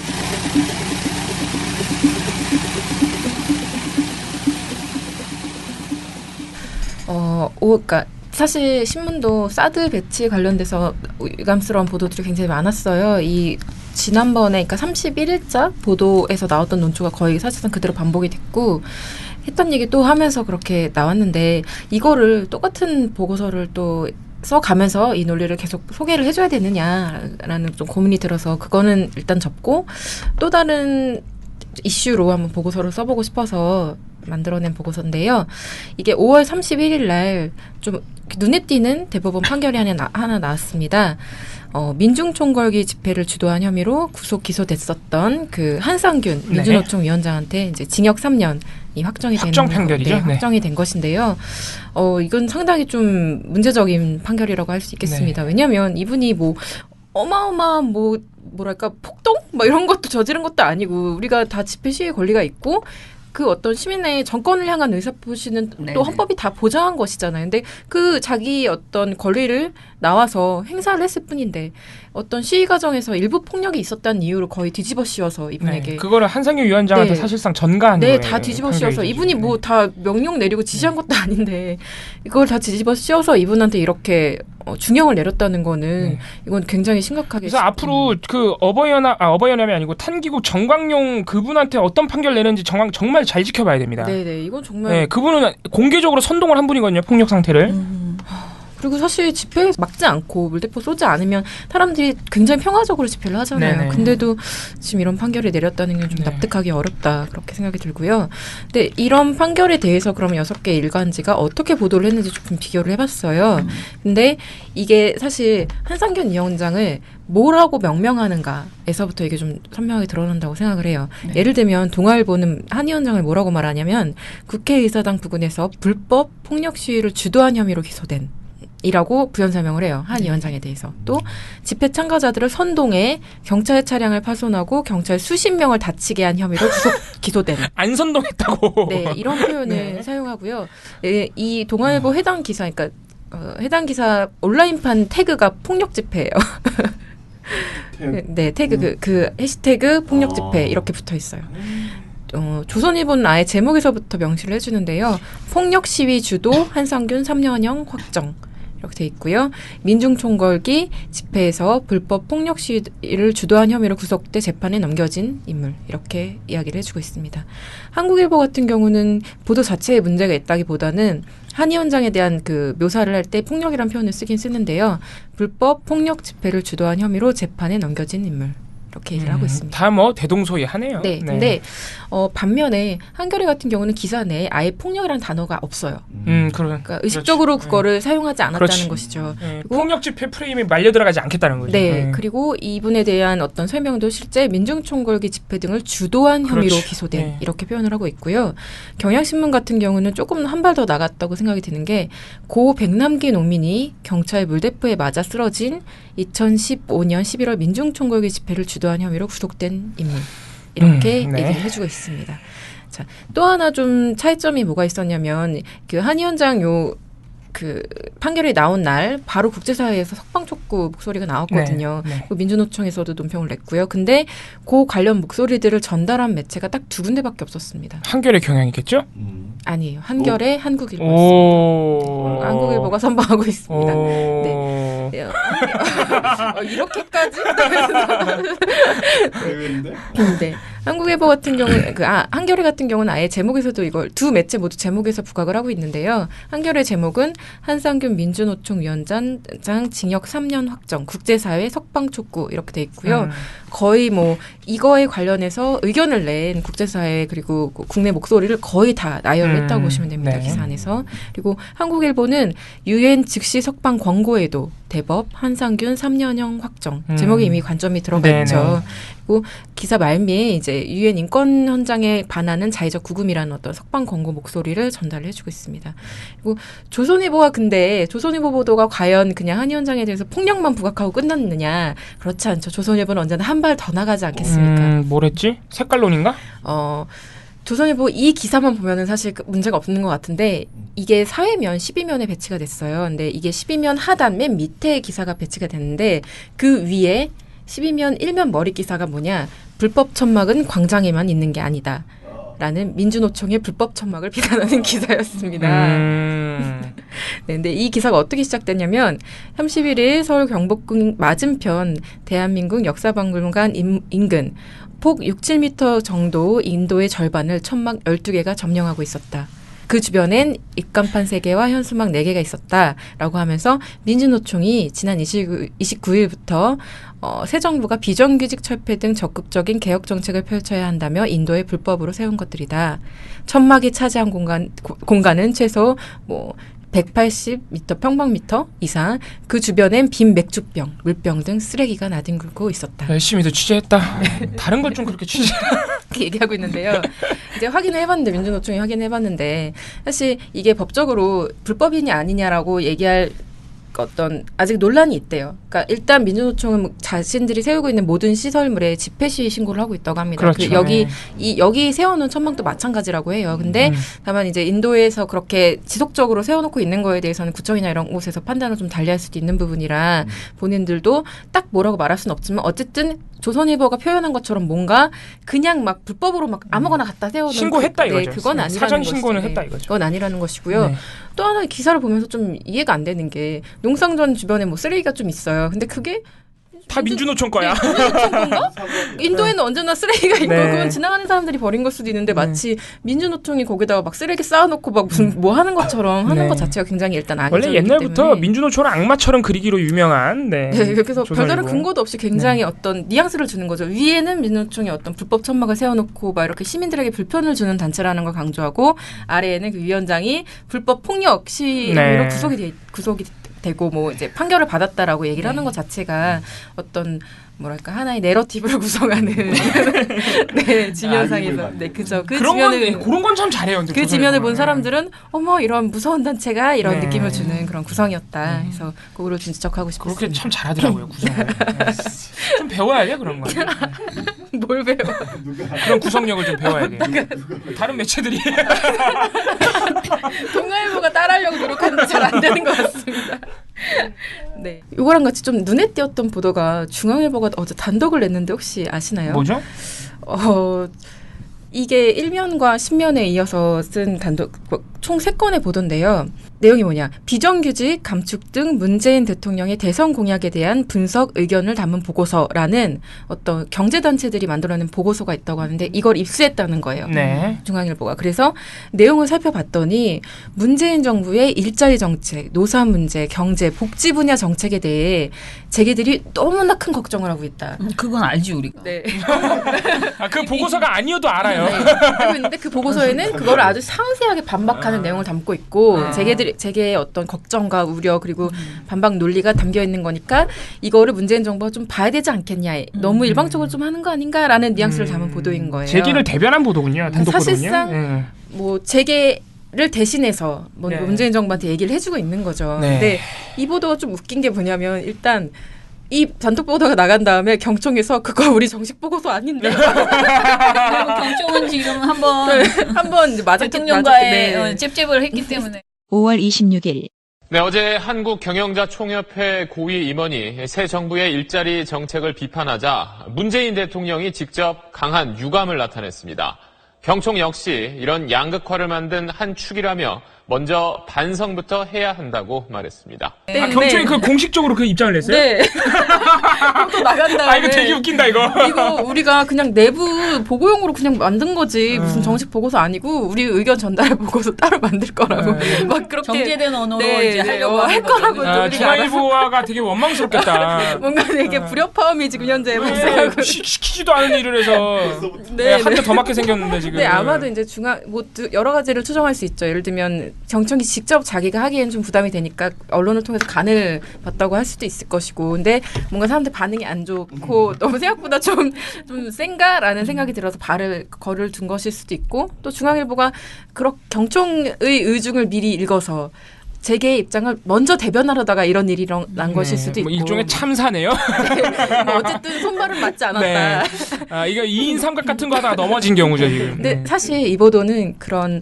그러니까 사실 신문도 사드 배치 관련돼서 유감스러운 보도들이 굉장히 많았어요. 이 지난번에 그러니까 31일자 보도에서 나왔던 논조가 거의 사실상 그대로 반복이 됐고 했던 얘기 또 하면서 그렇게 나왔는데 이거를 똑같은 보고서를 또 써가면서 이 논리를 계속 소개를 해줘야 되느냐라는 좀 고민이 들어서 그거는 일단 접고 또 다른 이슈로 한번 보고서를 써보고 싶어서 만들어낸 보고서인데요. 이게 5월 31일 날 좀 눈에 띄는 대법원 판결이 하나 나왔습니다. 민중총궐기 집회를 주도한 혐의로 구속 기소됐었던 그 한상균 민주노총 위원장한테 이제 징역 3년이 확정이 된 판결이죠. 확정이 된 것인데요. 이건 상당히 좀 문제적인 판결이라고 할 수 있겠습니다. 왜냐하면 이분이 뭐 어마어마한 뭐랄까 폭동? 뭐 이런 것도 저지른 것도 아니고 우리가 다 집회 시위 권리가 있고 그 어떤 시민의 정권을 향한 의사표시는 네네. 또 헌법이 다 보장한 것이잖아요. 근데 그 자기 어떤 권리를 나와서 행사를 했을 뿐인데 어떤 시위 과정에서 일부 폭력이 있었다는 이유로 거의 뒤집어 씌워서 이분에게 네, 그거를 한상규 위원장한테 네. 사실상 전가한 네, 거예요. 다 뒤집어 씌워서 판결이죠. 이분이 뭐 다 명령 내리고 지시한 것도 아닌데 이걸 다 뒤집어 씌워서 이분한테 이렇게 중형을 내렸다는 거는 이건 굉장히 심각하게. 그래서 앞으로 그 어버이연합이 아니고 탄기국 정광용 그분한테 어떤 판결 내는지 정말 잘 지켜봐야 됩니다. 네네, 이건 정말. 네, 그분은 공개적으로 선동을 한 분이거든요. 폭력 상태를. 그리고 사실 집회에 막지 않고 물대포 쏘지 않으면 사람들이 굉장히 평화적으로 집회를 하잖아요. 네네. 근데도 지금 이런 판결을 내렸다는 게 좀 납득하기 어렵다 그렇게 생각이 들고요. 근데 이런 판결에 대해서 그러면 6개 일간지가 어떻게 보도를 했는지 조금 비교를 해봤어요. 근데 이게 사실 한상균 위원장을 뭐라고 명명하는가에서부터 이게 좀 선명하게 드러난다고 생각을 해요. 예를 들면 동아일보는 한 위원장을 뭐라고 말하냐면 국회의사당 부근에서 불법 폭력 시위를 주도한 혐의로 기소된 이라고 부연 설명을 해요. 한 위원장에 대해서. 또 집회 참가자들을 선동해 경찰 차량을 파손하고 경찰 수십 명을 다치게 한 혐의로 기소된. 안 선동했다고. 네, 이런 표현을 사용하고요. 네, 이 동아일보 해당 기사, 그러니까 해당 기사 온라인판 태그가 폭력 집회예요. 네, 태그 그 해시태그 폭력 집회 이렇게 붙어 있어요. 조선일보는 아예 제목에서부터 명시를 해주는데요. 폭력 시위 주도 한상균 3년형 확정. 이렇게 돼 있고요. 민중총궐기 집회에서 불법 폭력 시위를 주도한 혐의로 구속돼 재판에 넘겨진 인물 이렇게 이야기를 해주고 있습니다. 한국일보 같은 경우는 보도 자체에 문제가 있다기보다는 한 위원장에 대한 그 묘사를 할 때 폭력이라는 표현을 쓰긴 쓰는데요. 불법 폭력 집회를 주도한 혐의로 재판에 넘겨진 인물. 이렇게 얘기를 하고 있습니다. 다 뭐 대동소이하네요. 네, 근데 반면에 한겨레 같은 경우는 기사 내에 아예 폭력이라는 단어가 없어요. 그러니까 의식적으로 그거를 사용하지 않았다는 그렇지. 것이죠. 그리고 폭력 집회 프레임에 말려 들어가지 않겠다는 거죠. 네, 그리고 이분에 대한 어떤 설명도 실제 민중총궐기 집회 등을 주도한 혐의로 그렇지. 기소된 네. 이렇게 표현을 하고 있고요. 경향신문 같은 경우는 조금 한 발 더 나갔다고 생각이 드는 게 고 백남기 농민이 경찰 물대포에 맞아 쓰러진 2015년 11월 민중총궐기 집회를 주도한 혐의로 구속된 인물 이렇게 얘기를 해주고 있습니다. 자, 또 하나 좀 차이점이 뭐가 있었냐면 그 한 위원장 그 판결이 나온 날 바로 국제사회에서 석방촉구 목소리가 나왔거든요. 그 민주노총에서도 논평을 냈고요. 근데 그 관련 목소리들을 전달한 매체가 딱 2군데밖에 없었습니다. 한겨레 경향이겠죠? 아니에요. 한겨레 한국일보였습니다. 한국일보가 선방하고 있습니다. 네. 이렇게까지? 네. 한국일보 같은 경우는 한겨레 같은 경우는 아예 제목에서도 이걸 두 매체 모두 제목에서 부각을 하고 있는데요. 한겨레 제목은 한상균 민주노총 위원장 징역 3년 확정, 국제사회 석방 촉구 이렇게 돼 있고요. 거의 뭐 이거에 관련해서 의견을 낸 국제사회 그리고 국내 목소리를 거의 다 나열을 했다고 보시면 됩니다. 기사 안에서. 그리고 한국일보는 유엔 즉시 석방 권고에도 대법 한상균 3년형 확정. 제목에 이미 관점이 들어가 있죠. 그리고 기사 말미에 이제 유엔 인권 현장에 반하는 자의적 구금이라는 어떤 석방 권고 목소리를 전달을 해주고 있습니다. 그리고 조선일보가 근데 조선일보 보도가 과연 그냥 한 위원장에 대해서 폭력만 부각하고 끝났느냐? 그렇지 않죠. 조선일보는 언제나 한 발 더 나가지 않겠습니까? 뭐랬지? 색깔론인가? 조선일보 이 기사만 보면은 사실 문제가 없는 것 같은데 이게 사회면 12면에 배치가 됐어요. 근데 이게 12면 하단 맨 밑에 기사가 배치가 됐는데 그 위에 12면 1면 머리 기사가 뭐냐. 불법 천막은 광장에만 있는 게 아니다. 라는 민주노총의 불법 천막을 비난하는 기사였습니다. 네, 근데 이 기사가 어떻게 시작됐냐면 31일 서울 경복궁 맞은편 대한민국 역사박물관 인근 폭 6, 7m 정도 인도의 절반을 천막 12개가 점령하고 있었다. 그 주변엔 입간판 3개와 현수막 4개가 있었다라고 하면서 민주노총이 지난 29일부터 새 정부가 비정규직 철폐 등 적극적인 개혁 정책을 펼쳐야 한다며 인도에 불법으로 세운 것들이다. 천막이 차지한 공간은 최소 180m 평방미터 이상, 그 주변엔 빈 맥주병, 물병 등 쓰레기가 나뒹굴고 있었다. 열심히도 취재했다. 다른 걸 좀 그렇게 취재. 이렇게 얘기하고 있는데요. 이제 확인을 해봤는데 민주노총이 확인해봤는데 사실 이게 법적으로 불법이냐 아니냐라고 얘기할 어떤 아직 논란이 있대요. 그러니까 일단 민주노총은 자신들이 세우고 있는 모든 시설물에 집회 시위 신고를 하고 있다고 합니다. 그렇죠. 여기 세워놓은 천막도 마찬가지라고 해요. 근데 다만 이제 인도에서 그렇게 지속적으로 세워놓고 있는 거에 대해서는 구청이나 이런 곳에서 판단을 좀 달리할 수도 있는 부분이라 본인들도 딱 뭐라고 말할 수는 없지만 어쨌든 조선일보가 표현한 것처럼 뭔가 그냥 막 불법으로 막 아무거나 갖다 세워놓은 신고했다 이거죠. 그건 아니라는 사전 것이죠. 신고는 했다 이거죠. 그건 아니라는 것이고요. 네. 또 하나 기사를 보면서 좀 이해가 안 되는 게 농상전 주변에 뭐 쓰레기가 좀 있어요. 근데 그게 다 민주노총 거야. 민주노총 건가? 인도에는 언제나 쓰레기가 있고 네. 그건 지나가는 사람들이 버린 걸 수도 있는데 마치 민주노총이 거기다가 막 쓰레기 쌓아놓고 막 무슨 뭐 하는 것처럼 하는 네. 것 자체가 굉장히 일단 아니죠. 원래 옛날부터 민주노총을 악마처럼 그리기로 유명한. 네. 그래서 별다른 조선일보. 근거도 없이 굉장히 어떤 뉘앙스를 주는 거죠. 위에는 민주노총이 어떤 불법 천막을 세워놓고 막 이렇게 시민들에게 불편을 주는 단체라는 걸 강조하고 아래에는 그 위원장이 불법 폭력 시위로 네. 구속이 되고 뭐 이제 판결을 받았다라고 얘기를 하는 것 자체가 어떤 뭐랄까 하나의 내러티브를 구성하는 네 지면상에서 네 그죠 그 지면을 그런 건 참 잘해요. 근데 그 지면을 본 조선일보는. 사람들은 어머 이런 무서운 단체가 이런 네. 느낌을 주는 그런 구성이었다. 그래서 그거를 좀 지적하고 싶었습니다. 그렇게 참 잘하더라고요 구성을. 네. 좀 배워야 돼 그런 거. 뭘 배워? 그런 구성력을 좀 배워야 돼. 다른 매체들이 동아일보가 따라하려고 노력하는데 잘 안 되는 것 같습니다. 네, 이거랑 같이 좀 눈에 띄었던 보도가 중앙일보가 어제 단독을 냈는데 혹시 아시나요? 뭐죠? 이게 1면과 10면에 이어서 쓴 단독 총 3건의 보도인데요. 내용이 뭐냐. 비정규직, 감축 등 문재인 대통령의 대선 공약에 대한 분석 의견을 담은 보고서라는 어떤 경제단체들이 만들어낸 보고서가 있다고 하는데 이걸 입수했다는 거예요. 네. 중앙일보가. 그래서 내용을 살펴봤더니 문재인 정부의 일자리 정책, 노사 문제, 경제, 복지 분야 정책에 대해 자기들이 너무나 큰 걱정을 하고 있다. 그건 알지 우리가. 네. 그 보고서가 아니어도 알아요. 네. 알고 있는데 그 보고서에는 그거를 아주 상세하게 반박하는 내용을 담고 있고 재계의 어떤 걱정과 우려 그리고 반박 논리가 담겨 있는 거니까 이거를 문재인 정부가 좀 봐야 되지 않겠냐. 너무 일방적으로 좀 하는 거 아닌가라는 뉘앙스를 담은 보도인 거예요. 재계를 대변한 보도군요. 단독 사실상 보도군요. 뭐 재계를 대신해서 뭐 네. 문재인 정부한테 얘기를 해주고 있는 거죠. 네. 근데 이 보도가 좀 웃긴 게 뭐냐면 일단 이 단독 보도가 나간 다음에 경총에서 그거 우리 정식 보고서 아닌데. 경총은 지금 한번 대통령과의 찝찝을 했기 때문에. 5월 26일 네, 어제 한국경영자총협회 고위 임원이 새 정부의 일자리 정책을 비판하자 문재인 대통령이 직접 강한 유감을 나타냈습니다. 경총 역시 이런 양극화를 만든 한 축이라며 먼저 반성부터 해야 한다고 말했습니다. 네, 경총이 그 공식적으로 그 입장을 냈어요? 네. 또 나간 다음에. 이거 되게 웃긴다 이거. 이거 우리가 그냥 내부 보고용으로 그냥 만든 거지 무슨 정식 보고서 아니고 우리 의견 전달 보고서 따로 만들 거라고 막 그렇게 정제된 언어로 네, 이제 하려고 할 거라고 우리가 중앙일보가 되게 원망스럽겠다. 뭔가 되게 불협화음이 지금 현재 발생하고 시키지도 않은 일을 해서 네, 한 대 더 맞게 생겼는데 지금. 네, 아마도 이제 여러 가지를 추정할 수 있죠. 예를 들면 경청이 직접 자기가 하기엔 좀 부담이 되니까 언론을 통해서 간을 봤다고 할 수도 있을 것이고, 근데 뭔가 사람들 반응이 안 좋고 너무 생각보다 좀 센가라는 생각이 들어서 거를 둔 것일 수도 있고, 또 중앙일보가 경총의 의중을 미리 읽어서 재계의 입장을 먼저 대변하려다가 이런 일이 난 것일 수도 있고. 일종의 참사네요. 네, 뭐 어쨌든 손발은 맞지 않았다. 네. 이거 2인 삼각 같은 거 하다가 넘어진 경우죠 지금. 근데 사실 이 보도는 그런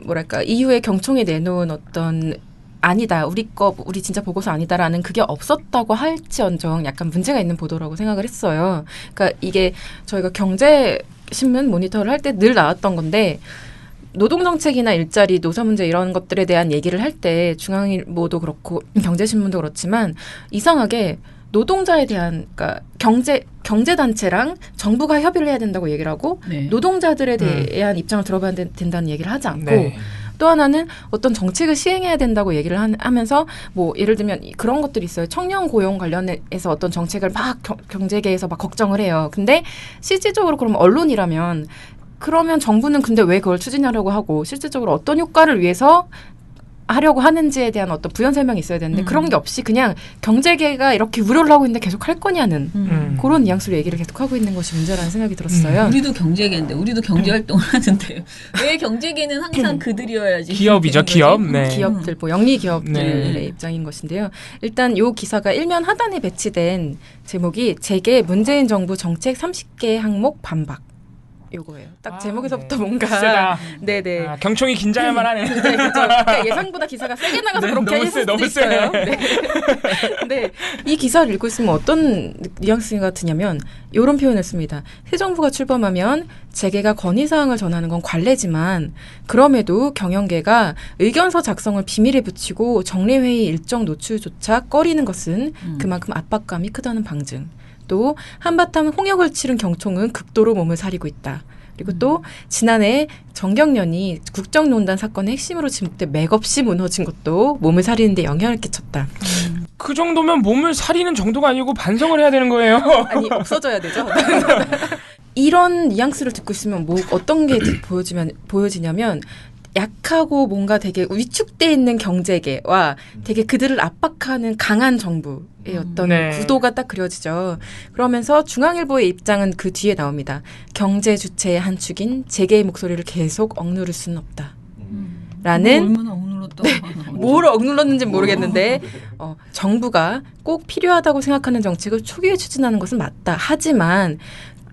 뭐랄까 이후에 경총에 내놓은 어떤 아니다 우리 진짜 보고서 아니다라는 그게 없었다고 할지언정 약간 문제가 있는 보도라고 생각을 했어요. 그러니까 이게 저희가 경제신문 모니터를 할 때 늘 나왔던 건데, 노동정책이나 일자리, 노사 문제 이런 것들에 대한 얘기를 할 때 중앙일보도 그렇고 경제신문도 그렇지만 이상하게 노동자에 대한, 그러니까 경제단체랑 정부가 협의를 해야 된다고 얘기를 하고, 네. 노동자들에 대한 입장을 들어봐야 된다는 얘기를 하지 않고, 네. 또 하나는 어떤 정책을 시행해야 된다고 얘기를 하면서 뭐 예를 들면 그런 것들이 있어요. 청년 고용 관련해서 어떤 정책을 막 경제계에서 막 걱정을 해요. 근데 실질적으로 그럼 언론이라면 그러면 정부는 근데 왜 그걸 추진하려고 하고 실질적으로 어떤 효과를 위해서 하려고 하는지에 대한 어떤 부연 설명이 있어야 되는데 그런 게 없이 그냥 경제계가 이렇게 우려를 하고 있는데 계속 할 거냐는 그런 뉘앙스로 얘기를 계속 하고 있는 것이 문제라는 생각이 들었어요. 우리도 경제계인데 우리도 경제 활동을 하는데 왜 경제계는 항상 그들이어야지. 기업이죠, 기업. 네. 기업들, 뭐 영리 기업들의 입장인 것인데요. 일단 요 기사가 일면 하단에 배치된 제목이 재계 문재인 정부 정책 30개 항목 반박. 요거예요. 딱 제목에서부터 뭔가 세다. 네네. 경총이 긴장할 만하네. 그렇죠. 그러니까 예상보다 기사가 세게 나가서 그렇게 했을 수도 있어요. 네. 근데 이 기사를 읽고 있으면 어떤 뉘앙스가 드냐면 이런 표현을 씁니다. 새 정부가 출범하면 재계가 건의사항을 전하는 건 관례지만 그럼에도 경영계가 의견서 작성을 비밀에 붙이고 정례회의 일정 노출조차 꺼리는 것은 그만큼 압박감이 크다는 방증. 또 한바탕 홍역을 치른 경총은 극도로 몸을 사리고 있다. 그리고 또 지난해 정경련이 국정농단 사건의 핵심으로 지목돼 맥없이 무너진 것도 몸을 사리는 데 영향을 끼쳤다. 그 정도면 몸을 사리는 정도가 아니고 반성을 해야 되는 거예요. 아니 없어져야 되죠. 이런 뉘앙스를 듣고 있으면 뭐 어떤 게 보여지냐면 약하고 뭔가 되게 위축돼 있는 경제계와 되게 그들을 압박하는 강한 정부의 어떤 구도가 딱 그려지죠. 그러면서 중앙일보의 입장은 그 뒤에 나옵니다. 경제 주체의 한 축인 재계의 목소리를 계속 억누를 수는 없다. 라는 얼마나 억눌렀다고 뭘 억눌렀는지 모르겠는데 정부가 꼭 필요하다고 생각하는 정책을 초기에 추진하는 것은 맞다. 하지만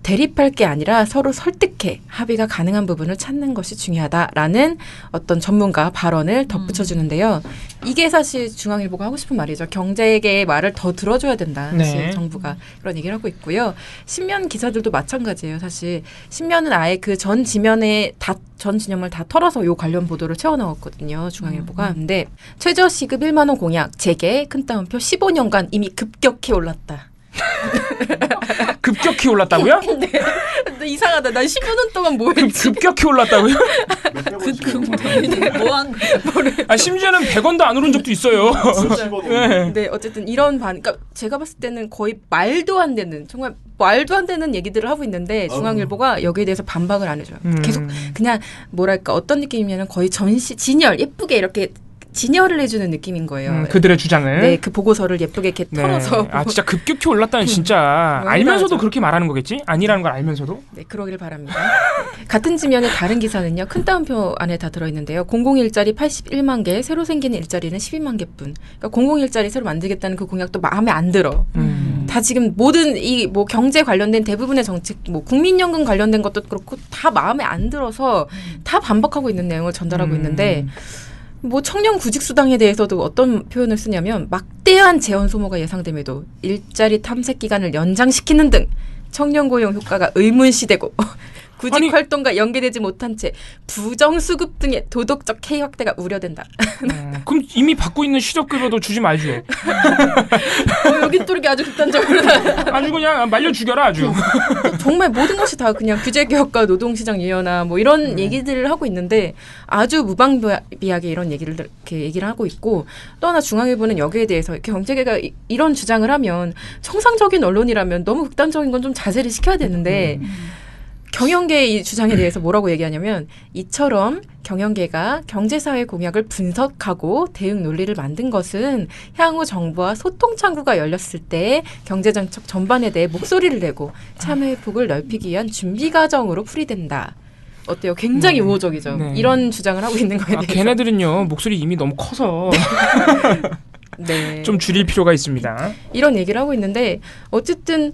대립할 게 아니라 서로 설득해 합의가 가능한 부분을 찾는 것이 중요하다라는 어떤 전문가 발언을 덧붙여주는데요. 이게 사실 중앙일보가 하고 싶은 말이죠. 경제계의 말을 더 들어줘야 된다. 사실 정부가 그런 얘기를 하고 있고요. 신면 기사들도 마찬가지예요. 사실 신면은 아예 그 전 지면에 전 진영을 다 털어서 요 관련 보도를 채워넣었거든요. 중앙일보가. 근데 최저 시급 1만 원 공약, 재계 큰 따옴표 15년간 이미 급격히 올랐다. 급격히 올랐다고요? 네. 근데 이상하다. 난 15년 동안 뭐 했지? 급격히 올랐다고요? 뭐한 거야? 심지어는 100원도 안 오른 적도 있어요. 네, 어쨌든 이런 그러니까 제가 봤을 때는 거의 말도 안 되는 정말 말도 안 되는 얘기들을 하고 있는데 중앙일보가 여기에 대해서 반박을 안 해줘요. 계속 그냥 뭐랄까 어떤 느낌이냐면 거의 진열 예쁘게 이렇게 진열을 해주는 느낌인 거예요. 그들의 주장을. 네, 그 보고서를 예쁘게 이렇게 털어서. 아, 진짜 급격히 올랐다는 진짜 알면서도 그렇게 말하는 거겠지? 아니라는 걸 알면서도? 네, 그러길 바랍니다. 같은 지면의 다른 기사는요. 큰 따옴표 안에 다 들어있는데요. 공공일자리 81만 개, 새로 생기는 일자리는 12만 개뿐. 그러니까 공공일자리 새로 만들겠다는 그 공약도 마음에 안 들어. 다 지금 모든 이 뭐 경제 관련된 대부분의 정책, 뭐 국민연금 관련된 것도 그렇고 다 마음에 안 들어서 다 반박하고 있는 내용을 전달하고 있는데 뭐 청년 구직수당에 대해서도 어떤 표현을 쓰냐면 막대한 재원 소모가 예상됨에도 일자리 탐색 기간을 연장시키는 등 청년 고용 효과가 의문시되고 구직 활동과 연계되지 못한 채 부정수급 등의 도덕적 해이 확대가 우려된다. 그럼 이미 받고 있는 실업급여도 주지 말죠. 여기 또 이렇게 아주 극단적으로 아주 그냥 말려 죽여라 아주. 정말 모든 것이 다 그냥 규제개혁과 노동시장 유연화 뭐 이런 얘기들을 하고 있는데 아주 무방비하게 이런 얘기를 이렇게 얘기를 하고 있고 또 하나 중앙일보는 여기에 대해서 경제계가 이런 주장을 하면 정상적인 언론이라면 너무 극단적인 건 좀 자제를 시켜야 되는데 경영계의 이 주장에 대해서 뭐라고 얘기하냐면 이처럼 경영계가 경제사회 공약을 분석하고 대응 논리를 만든 것은 향후 정부와 소통 창구가 열렸을 때 경제정책 전반에 대해 목소리를 내고 참여의 폭을 넓히기 위한 준비 과정으로 풀이된다. 어때요? 굉장히 우호적이죠. 이런 주장을 하고 있는 거에 대해서. 걔네들은요. 목소리 이미 너무 커서 좀 줄일 필요가 있습니다. 이런 얘기를 하고 있는데 어쨌든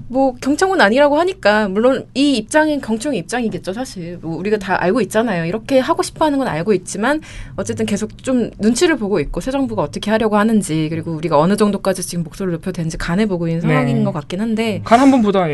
뭐 경청은 아니라고 하니까 물론 이 입장은 경청의 입장이겠죠. 사실 뭐 우리가 다 알고 있잖아요. 이렇게 하고 싶어하는 건 알고 있지만 어쨌든 계속 좀 눈치를 보고 있고 새 정부가 어떻게 하려고 하는지 그리고 우리가 어느 정도까지 지금 목소리를 높여도 되는지 간해보고 있는 상황인 것 같긴 한데 간 한 번보다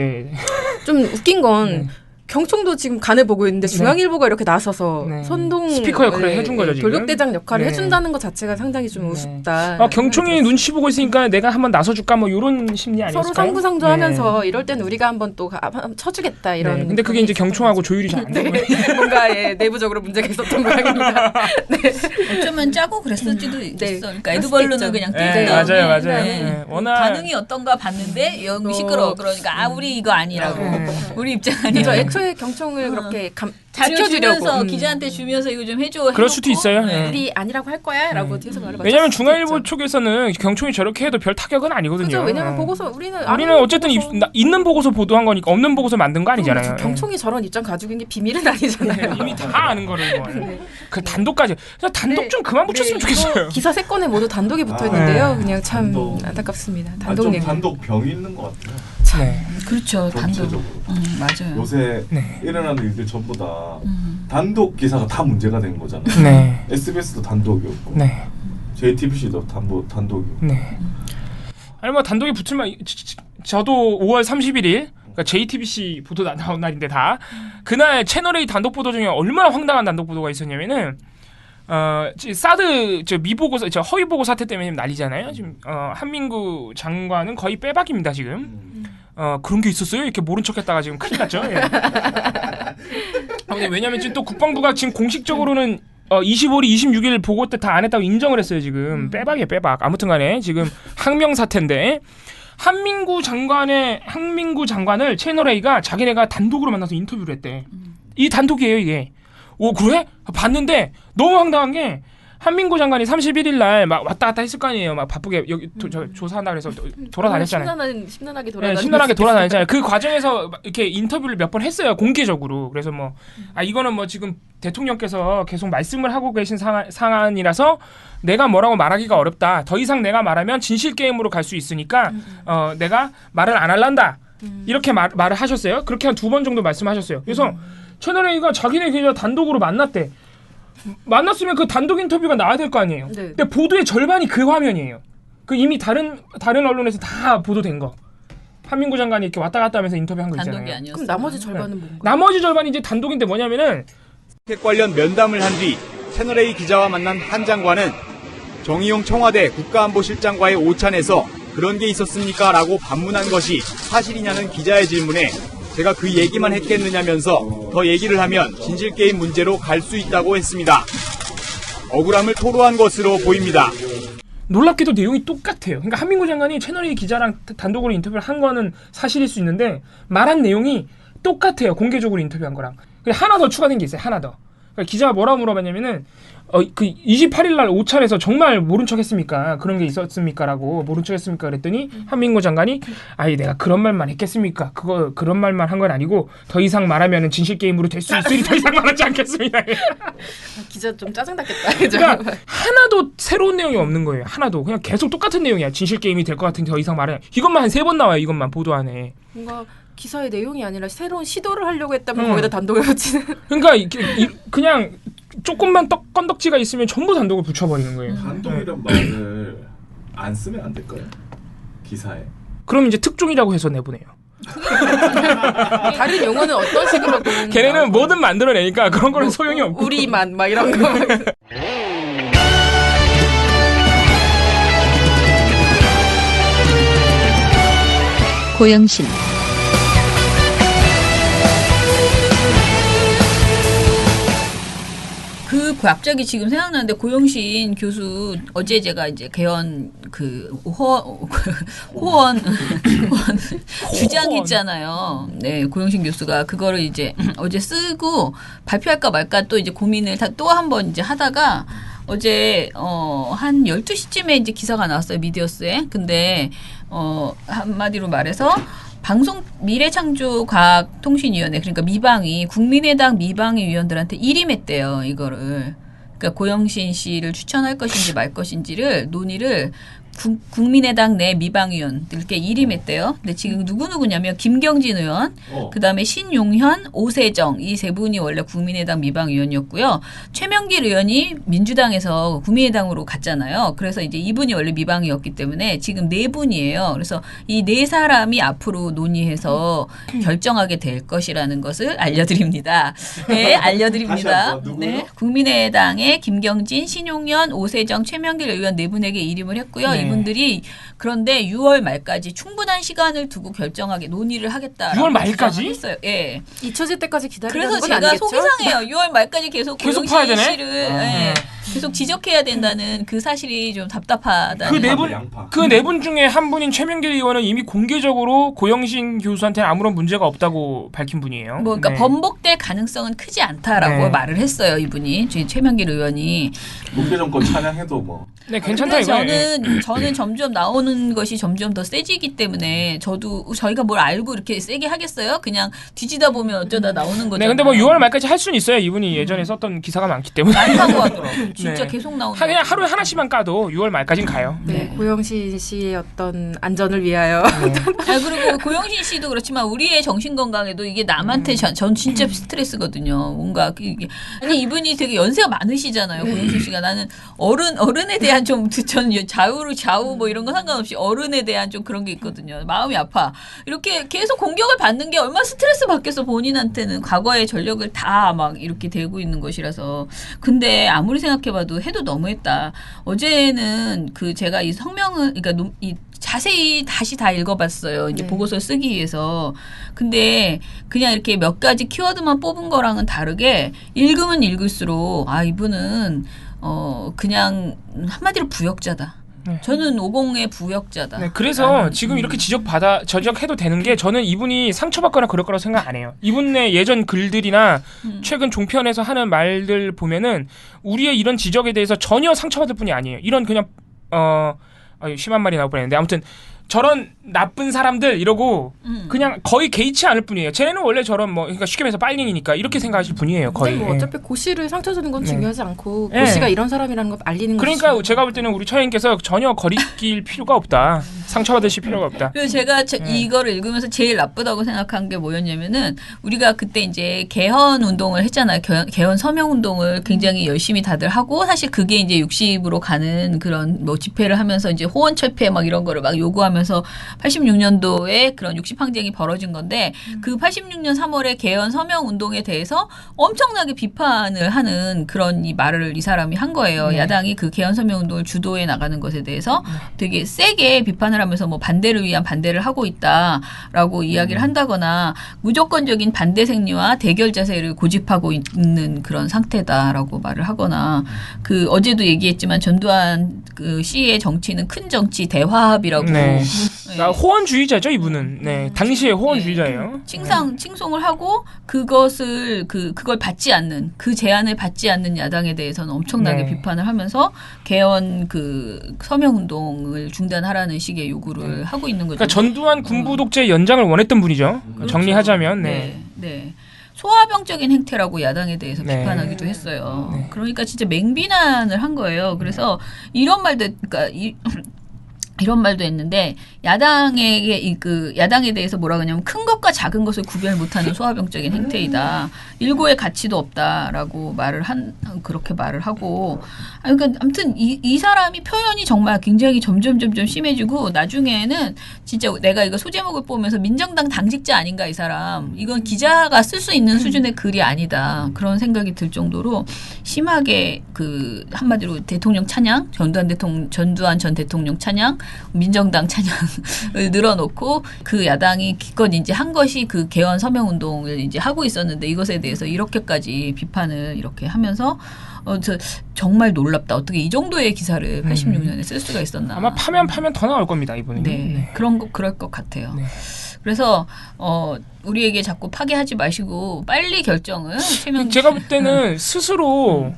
좀 웃긴 건 경총도 지금 간해보고 있는데 중앙일보가 이렇게 나서서 선동 스피커 역할을 해준 거죠 지금. 돌격대장 역할을 해준다는 것 자체가 상당히 좀 우습다. 경총이 눈치 보고 있으니까 내가 한번 나서줄까 뭐 이런 심리 아니었을까요? 서로 상부상조하면서 이럴 땐 우리가 한번 또 쳐주겠다 이런. 근데 그게 이제 경총하고 조율이 잘 안 되고 뭔가 내부적으로 문제가 있었던 모양입니다. 어쩌면 짜고 그랬을지도 있겠어. 그러니까 에드벌룬을 그냥 띄운 다음에 맞아요. 워낙 반응이 어떤가 봤는데 여기 시끄러워. 그러니까 우리 이거 아니라고. 우리 입장 아니라고. 평소에 경총을 그렇게 자료 지켜주려고 주면서 기자한테 주면서 이거 좀 해줘. 그럴 수도 있어요. 네. 우리 아니라고 할 거야라고 뒤에서 말을 왜냐하면 중앙일보 쪽에서는 경총이 저렇게 해도 별 타격은 아니거든요. 그렇죠. 왜냐하면 보고서 우리는 어쨌든 있는 보고서 보도한 거니까 없는 보고서 만든 거 아니잖아요. 경총이 저런 입장 가지고 있는 게 비밀은 아니잖아요. 이미 다 아는 거를 뭐. 그 단독까지 그냥 단독 좀 그만 붙였으면 좋겠어요. 기사 3건에 모두 단독이 붙어 있는데요. 그냥 참 안타깝습니다. 단독 좀 내용. 단독 병이 있는 것 같아요. 네. 그렇죠. 단독. 맞아요. 요새 일어나는 일들 전부 다 단독 기사가 다 문제가 된 거잖아요. 네. SBS도 단독이었고, 네. JTBC도 단독이었고. 네. 아니 뭐 단독이 붙으면 저도 5월 31일 그러니까 JTBC 보도 나온 날인데 다 그날 채널A 단독 보도 중에 얼마나 황당한 단독 보도가 있었냐면은 사드 미보고 허위보고 사태 때문에 난리잖아요. 지금 한민구 장관은 거의 빼박입니다 지금. 그런 게 있었어요? 이렇게 모른 척했다가 지금 큰일 났죠. 예. 왜냐면 지금 또 국방부가 지금 공식적으로는 25일, 26일 보고 때 다 안 했다고 인정을 했어요 지금. 빼박이에요 빼박. 아무튼간에 지금 항명 사태인데 한민구 장관을 채널A가 자기네가 단독으로 만나서 인터뷰를 했대. 이 단독이에요 이게. 오 그래? 봤는데 너무 황당한 게 한민구 장관이 31일 날 막 왔다 갔다 했을 거 아니에요. 막 바쁘게 여기 조사한다 그래서 돌아다녔잖아요. 심란하게 네, 심란하게 돌아다녔잖아요. 그 과정에서 이렇게 인터뷰를 몇 번 했어요. 공개적으로. 그래서 뭐 이거는 뭐 지금 대통령께서 계속 말씀을 하고 계신 상황이라서 내가 뭐라고 말하기가 어렵다. 더 이상 내가 말하면 진실 게임으로 갈 수 있으니까 내가 말을 안 할란다. 이렇게 말을 하셨어요. 그렇게 한 2번 정도 말씀하셨어요. 그래서 채널A가 자기네 기자 단독으로 만났대. 만났으면 그 단독 인터뷰가 나와야 될 거 아니에요. 네. 근데 보도의 절반이 그 화면이에요. 그 이미 다른 언론에서 다 보도된 거. 한민구 장관이 이렇게 왔다 갔다 하면서 인터뷰한 거 있잖아요. 단독이 아니었어요. 그럼 나머지 절반은 뭔가? 나머지 절반이 이제 단독인데 뭐냐면은 혜택 관련 면담을 한 뒤 채널A 기자와 만난 한 장관은 정의용 청와대 국가안보실장과의 오찬에서 그런 게 있었습니까? 라고 반문한 것이 사실이냐는 기자의 질문에 제가 그 얘기만 했겠느냐면서 더 얘기를 하면 진실게임 문제로 갈 수 있다고 했습니다. 억울함을 토로한 것으로 보입니다. 놀랍게도 내용이 똑같아요. 그러니까 한민구 장관이 채널A 기자랑 단독으로 인터뷰를 한 거는 사실일 수 있는데 말한 내용이 똑같아요. 공개적으로 인터뷰한 거랑. 하나 더 추가된 게 있어요. 하나 더. 그러니까 기자가 뭐라고 물어봤냐면은 그 28일 날 오찬에서 정말 모른 척 했습니까? 그런 게 있었습니까? 라고 모른 척 했습니까? 그랬더니 한민구 장관이 내가 그런 말만 했겠습니까? 그런 말만 한 건 아니고 더 이상 말하면 진실 게임으로 될 수 있으니 더 이상 말하지 않겠습니다. 기자 좀 짜증났겠다. 그러니까 하나도 새로운 내용이 없는 거예요. 하나도 그냥 계속 똑같은 내용이야. 진실 게임이 될 것 같은데 더 이상 말해. 이것만 한 3번 나와요. 이것만 보도 안에. 뭔가 기사의 내용이 아니라 새로운 시도를 하려고 했다면 거기다 단독을 붙이는. 그러니까 그냥 조금만 건덕지가 있으면 전부 단독을 붙여버리는 거예요. 단독이란 말을 안 쓰면 안 될까요? 기사에. 그럼 이제 특종이라고 해서 내보내요. 다른 용어는 어떤 식으로 걔네는 뭐든 만들어내니까 그런 거는 소용이 없고. 우리만 막 이런 거. 고영신 갑자기 지금 생각나는데 고영신 교수 어제 제가 이제 개헌 호언 주장했잖아요. 네, 고영신 교수가 그거를 이제 어제 쓰고 발표할까 말까 또 이제 고민을 또 한번 이제 하다가 어제 한 12시쯤에 이제 기사가 나왔어요. 미디어스에. 근데 한마디로 말해서 방송 미래창조과학통신위원회 그러니까 미방이 국민의당 미방위 위원들한테 일임했대요. 이거를. 그러니까 고영신 씨를 추천할 것인지 말 것인지를 논의를 국민의당 내 미방위원들께 일임했대요. 근데 지금 누구냐면 김경진 의원, 그다음에 신용현, 오세정 이 3분이 원래 국민의당 미방위원이었고요. 최명길 의원이 민주당에서 국민의당으로 갔잖아요. 그래서 이제 이분이 원래 미방위였기 때문에 지금 4분이에요. 그래서 이 4사람이 앞으로 논의해서 결정하게 될 것이라는 것을 알려드립니다. 네, 알려드립니다. 네, 국민의당의 김경진, 신용현, 오세정, 최명길 의원 4분에게 일임을 했고요. 네. 이분들이 그런데 6월 말까지 충분한 시간을 두고 결정하게 논의를 하겠다. 6월 말까지? 했어요. 예. 잊혀질 때까지 기다리는 그래서 건 제가 아니겠죠? 속이 상해요. 6월 말까지 계속 파야 되네? 씨를 예. 계속 지적해야 된다는 그 사실이 좀 답답하다. 그 네 분 중에 한 분인 최명길 의원은 이미 공개적으로 고영신 교수한테 아무런 문제가 없다고 밝힌 분이에요. 뭐 그러니까 번복될 가능성은 크지 않다라고 말을 했어요. 이분이 최명길 의원이. 국회 정권 찬양해도 뭐. 네, 괜찮다 이거. 저는 점점 나오는 것이 점점 더 세지기 때문에 저희가 뭘 알고 이렇게 세게 하겠어요? 그냥 뒤지다 보면 어쩌다 나오는 거죠. 네, 근데 뭐 6월 말까지 할 수는 있어요. 이분이 예전에 썼던 기사가 많기 때문에. 많다고 하더라고요. 진짜 계속 나오는. 그냥 하루에 하나씩만 까도 6월 말까지는 가요. 네, 고영신 씨의 어떤 안전을 위하여. 그리고 고영신 씨도 그렇지만 우리의 정신 건강에도 이게 남한테 전 진짜 스트레스거든요. 뭔가 이게 아니 이분이 되게 연세가 많으시잖아요. 고영신 씨가 나는 어른에 대한 좀 저는 좌우 뭐 이런 거 상관없이 어른에 대한 좀 그런 게 있거든요. 마음이 아파. 이렇게 계속 공격을 받는 게 얼마나 스트레스 받겠어 본인한테는. 과거의 전력을 다 막 이렇게 대고 있는 것이라서. 근데 아무리 생각해봐도 해도 너무했다. 어제는 제가 이 성명을 그러니까 이 자세히 다시 다 읽어봤어요. 이제 보고서 쓰기 위해서. 근데 그냥 이렇게 몇 가지 키워드만 뽑은 거랑은 다르게 읽으면 읽을수록 이분은 그냥 한마디로 부역자다. 저는 50의 부역자다. 네, 그래서 지금 이렇게 지적해도 되는 게 저는 이분이 상처받거나 그럴 거라고 생각 안 해요. 이분의 예전 글들이나 최근 종편에서 하는 말들 보면은 우리의 이런 지적에 대해서 전혀 상처받을 뿐이 아니에요. 이런 그냥 심한 말이 나올 뻔했는데 아무튼 저런 나쁜 사람들 이러고 그냥 거의 개의치 않을 뿐이에요. 쟤는 원래 저런 그러니까 쉽게 말해서 빨갱이니까 이렇게 생각하실 분이에요. 거의. 뭐 어차피 고씨를 상처 주는 건 중요하지 않고 고씨가 이런 사람이라는 걸 알리는 거죠. 그러니까 제가 볼 때는 우리 처장님께서 전혀 거리낄 필요가 없다. 상처받으실 필요가 없다. 그리고 제가 이거를 읽으면서 제일 나쁘다고 생각한 게 뭐였냐면은 우리가 그때 이제 개헌 운동을 했잖아요. 개헌 서명 운동을 굉장히 열심히 다들 하고 사실 그게 이제 60으로 가는 그런 뭐 집회를 하면서 이제 호원 철폐 막 이런 거를 막 요구하면서 86년도에 그런 60항쟁이 벌어진 건데 그 86년 3월에 개헌 서명 운동에 대해서 엄청나게 비판을 하는 그런 이 말을 이 사람이 한 거예요. 야당이 그 개헌 서명 운동을 주도해 나가는 것에 대해서 되게 세게 비판을 하면서 뭐 반대를 위한 반대를 하고 있다라고 이야기를 한다거나 무조건적인 반대 생리와 대결 자세를 고집하고 있는 그런 상태다라고 말을 하거나 어제도 얘기했지만 전두환 씨의 정치는 큰 정치 대화합이라고 호언주의자죠 이분은. 당시의 호언주의자예요. 칭송을 하고 그걸 받지 않는 그 제안을 받지 않는 야당에 대해서는 엄청나게 비판을 하면서 개헌 서명 운동을 중단하라는 식의 요구를 하고 있는 거죠. 그러니까 전두환 군부 독재 연장을 원했던 분이죠. 그렇죠. 정리하자면. 네. 소화병적인 행태라고 야당에 대해서 비판하기도 했어요. 그러니까 진짜 맹비난을 한 거예요. 그래서 이런 말도 이런 말도 했는데 야당에 대해서 뭐라 그러냐면 큰 것과 작은 것을 구별 못하는 소화병적인 행태이다. 일고의 가치도 없다라고 그렇게 말을 하고. 그러니까 아무튼 이 사람이 표현이 정말 굉장히 점점 심해지고 나중에는 진짜 내가 이거 소제목을 보면서 민정당 당직자 아닌가 이 사람. 이건 기자가 쓸 수 있는 수준의 글이 아니다. 그런 생각이 들 정도로 심하게 한마디로 대통령 찬양, 전두환 전 대통령 찬양, 민정당 찬양을 늘어놓고 그 야당이 기껏 이제 한 것이 그 개헌 서명 운동을 이제 하고 있었는데 이것에 대해서 이렇게까지 비판을 이렇게 하면서 정말 놀랍다. 어떻게 이 정도의 기사를 86년에 쓸 수가 있었나. 아마 파면 더 나올 겁니다 이분은. 그럴 것 같아요. 그래서 우리에게 자꾸 파괴하지 마시고 빨리 결정을 제가 볼 때는 스스로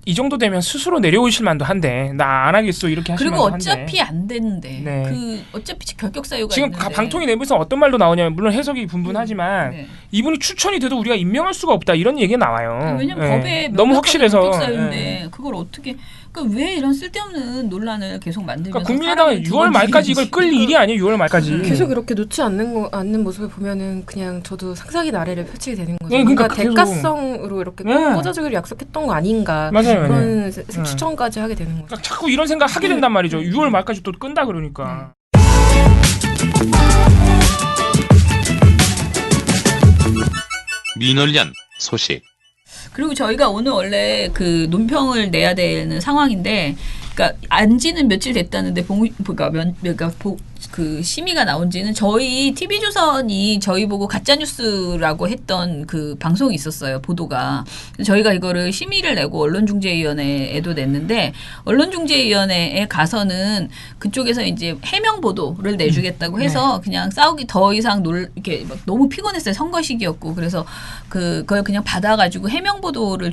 이 정도 되면 스스로 내려오실 만도 한데 나 안 하겠어 이렇게 하실 만도 한데. 그리고 어차피 안 되는데 어차피 결격 사유가 지금 있는데. 방통위 내부에서 어떤 말도 나오냐면 물론 해석이 분분하지만 이분이 추천이 돼도 우리가 임명할 수가 없다 이런 얘기가 나와요. 왜냐면 법에 너무 확실해서 결격 사유인데 그걸 어떻게 왜 이런 쓸데없는 논란을 계속 만들면서 국민의당은 6월 말까지 이걸 끌 일이 아니에요. 6월 말까지. 계속 이렇게 놓지 않는 모습을 보면은 그냥 저도 상상의 나래를 펼치게 되는 거죠. 그러니까 뭔가 대가성으로 이렇게 꽂아주기로 약속했던 거 아닌가. 맞아요. 그런 추천까지 하게 되는 거죠. 그러니까 자꾸 이런 생각 하게 된단 말이죠. 6월 말까지 또 끈다 그러니까. 민원련 소식. 그리고 저희가 오늘 원래 논평을 내야 되는 상황인데, 그러니까 안지는 며칠 됐다는데 그 심의가 나온지는 저희 TV조선이 저희 보고 가짜뉴스라고 했던 그 방송이 있었어요. 보도가. 저희가 이거를 심의를 내고 언론중재위원회에도 냈는데 언론중재위원회에 가서는 그쪽에서 이제 해명 보도를 내주겠다고 해서 그냥 싸우기 더 이상 이렇게 막 너무 피곤했어요. 선거 시기였고. 그래서 그걸 그냥 받아가지고 해명 보도를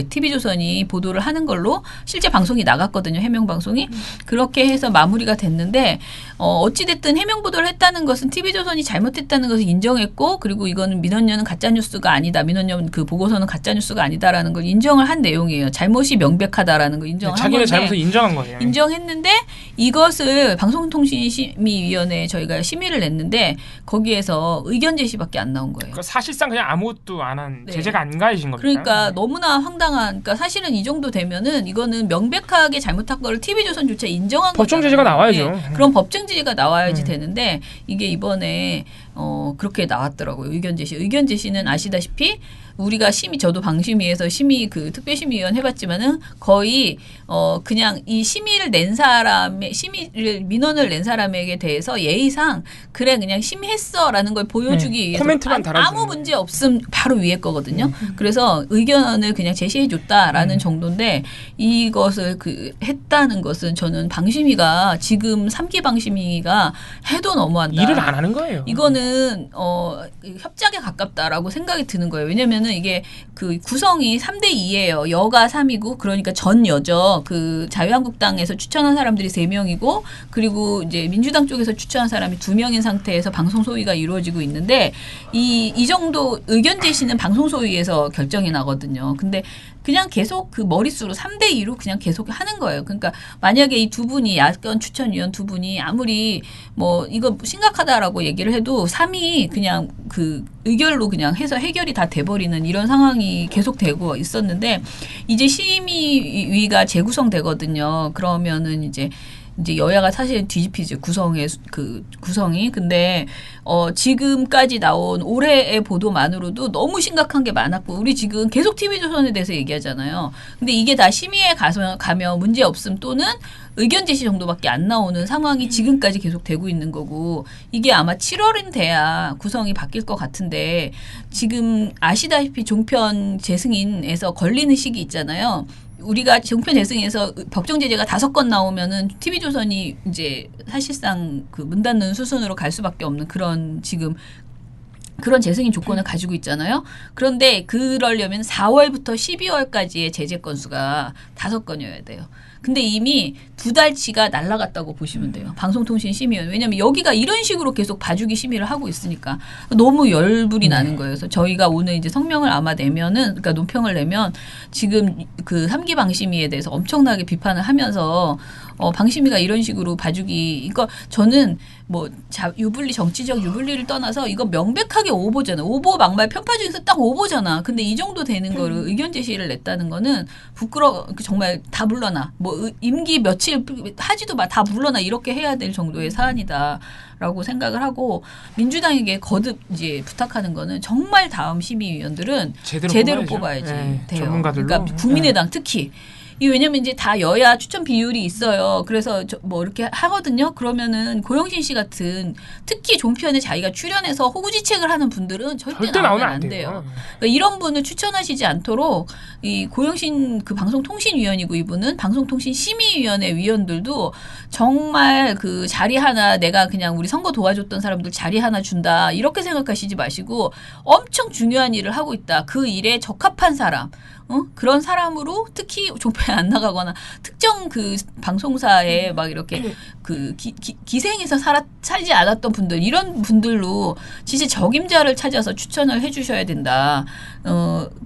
TV조선이 보도를 하는 걸로 실제 방송이 나갔거든요. 해명 방송이. 그렇게 해서 마무리가 됐는데 어찌됐든 해명 보도를 했다는 것은 TV조선이 잘못했다는 것을 인정했고 그리고 이거는 민원연은 가짜뉴스가 아니다. 민원연 그 보고서는 가짜뉴스가 아니다라는 걸 인정을 한 내용이에요. 잘못이 명백하다라는 걸 인정한 건데. 자기네 잘못을 인정한 거예요. 인정했는데 이것을 방송통신심의위원회에 저희가 심의를 냈는데 거기에서 의견 제시밖에 안 나온 거예요. 그러니까 사실상 그냥 아무것도 안 한 네. 제재가 안 가해진 겁니다. 그러니까 너무나 황당한. 그러니까 사실은 이 정도 되면은 이거는 명백하게 잘못한 거를 TV조선조차 인정한 거죠. 법정 제재가 나와야죠. 그럼 법정 제재가 나와야지 되는데 이게 이번에 그렇게 나왔더라고요. 의견 제시는 아시다시피 우리가 저도 방심위에서 특별심의위원 해봤지만은 거의 그냥 이 민원을 낸 사람에게 대해서 예의상 그래 그냥 심의했어라는 걸 보여주기 위해서 코멘트만 달아주는 아무 문제 없음 바로 위에 거거든요. 그래서 의견을 그냥 제시해줬다라는 정도인데 이것을 했다는 것은 저는 방심위가 지금 3기 방심위가 해도 너무한다. 일을 안 하는 거예요. 이거는 협작에 가깝다라고 생각이 드는 거예요. 왜냐면은 이게 그 구성이 3대 2예요. 여가 3이고 그러니까 전 여죠. 그 자유한국당에서 추천한 사람들이 3명이고 그리고 이제 민주당 쪽에서 추천한 사람이 2명인 상태에서 방송 소위가 이루어지고 있는데 이 정도 의견 제시는 방송 소위에서 결정이 나거든요. 근데 그냥 계속 그 머릿수로 3대 2로 그냥 계속 하는 거예요. 그러니까 만약에 이 두 분이 야권 추천위원 두 분이 아무리 뭐 이거 심각하다라고 얘기를 해도 3위 그냥 그 의결로 그냥 해서 해결이 다 돼버리는 이런 상황이 계속되고 있었는데 이제 심의위가 재구성되거든요. 그러면은 이제 여야가 사실 뒤집히죠. 구성이. 근데 지금까지 나온 올해의 보도만으로도 너무 심각한 게 많았고 우리 지금 계속 TV조선에 대해서 얘기하잖아요. 근데 이게 다 심의에 가면 문제 없음 또는 의견 제시 정도밖에 안 나오는 상황이 지금까지 계속 되고 있는 거고 이게 아마 7월인 돼야 구성이 바뀔 것 같은데 지금 아시다시피 종편 재승인에서 걸리는 시기 있잖아요. 우리가 종편 재승인에서 법정 제재가 5건 나오면은 TV조선이 이제 사실상 그 문 닫는 수순으로 갈 수밖에 없는 그런 지금 그런 재승인 조건을 가지고 있잖아요. 그런데 그러려면 4월부터 12월까지의 제재 건수가 5건이어야 돼요. 근데 이미 2달치가 날아갔다고 보시면 돼요. 방송통신심의위원. 왜냐하면 여기가 이런 식으로 계속 봐주기 심의를 하고 있으니까 너무 열불이 나는 거예요. 그래서 저희가 오늘 이제 성명을 아마 내면은 그러니까 논평을 내면 지금 그 3기 방심위에 대해서 엄청나게 비판을 하면서 방심위가 이런 식으로 봐주기 이거 저는 뭐 유불리 정치적 유불리를 떠나서 이거 명백하게 오보잖아. 오보 막말 편파 중에서 딱 오보잖아. 근데 이 정도 되는 거를 의견 제시를 냈다는 거는 정말 다 물러나. 뭐 임기 며칠 하지도 마 다 물러나 이렇게 해야 될 정도의 사안이다라고 생각을 하고 민주당에게 거듭 이제 부탁하는 거는 정말 다음 심의위원들은 제대로 뽑아야지 돼요. 전문가들로. 그러니까 국민의당 특히. 왜냐면 이제 다 여야 추천 비율이 있어요. 그래서 뭐 이렇게 하거든요. 그러면은 고영신 씨 같은 특히 종편에 자기가 출연해서 호구지책을 하는 분들은 절대 나오면 안 돼요. 그러니까 이런 분을 추천하시지 않도록 이 고영신 그 방송통신위원이고 이분은 방송통신심의위원회 위원들도 정말 그 자리 하나 내가 그냥 우리 선거 도와줬던 사람들 자리 하나 준다 이렇게 생각하시지 마시고 엄청 중요한 일을 하고 있다. 그 일에 적합한 사람. 그런 사람으로 특히 종편에 안 나가거나 특정 그 방송사에 막 이렇게 그 기생해서 살지 않았던 분들 이런 분들로 진짜 적임자를 찾아서 추천을 해주셔야 된다.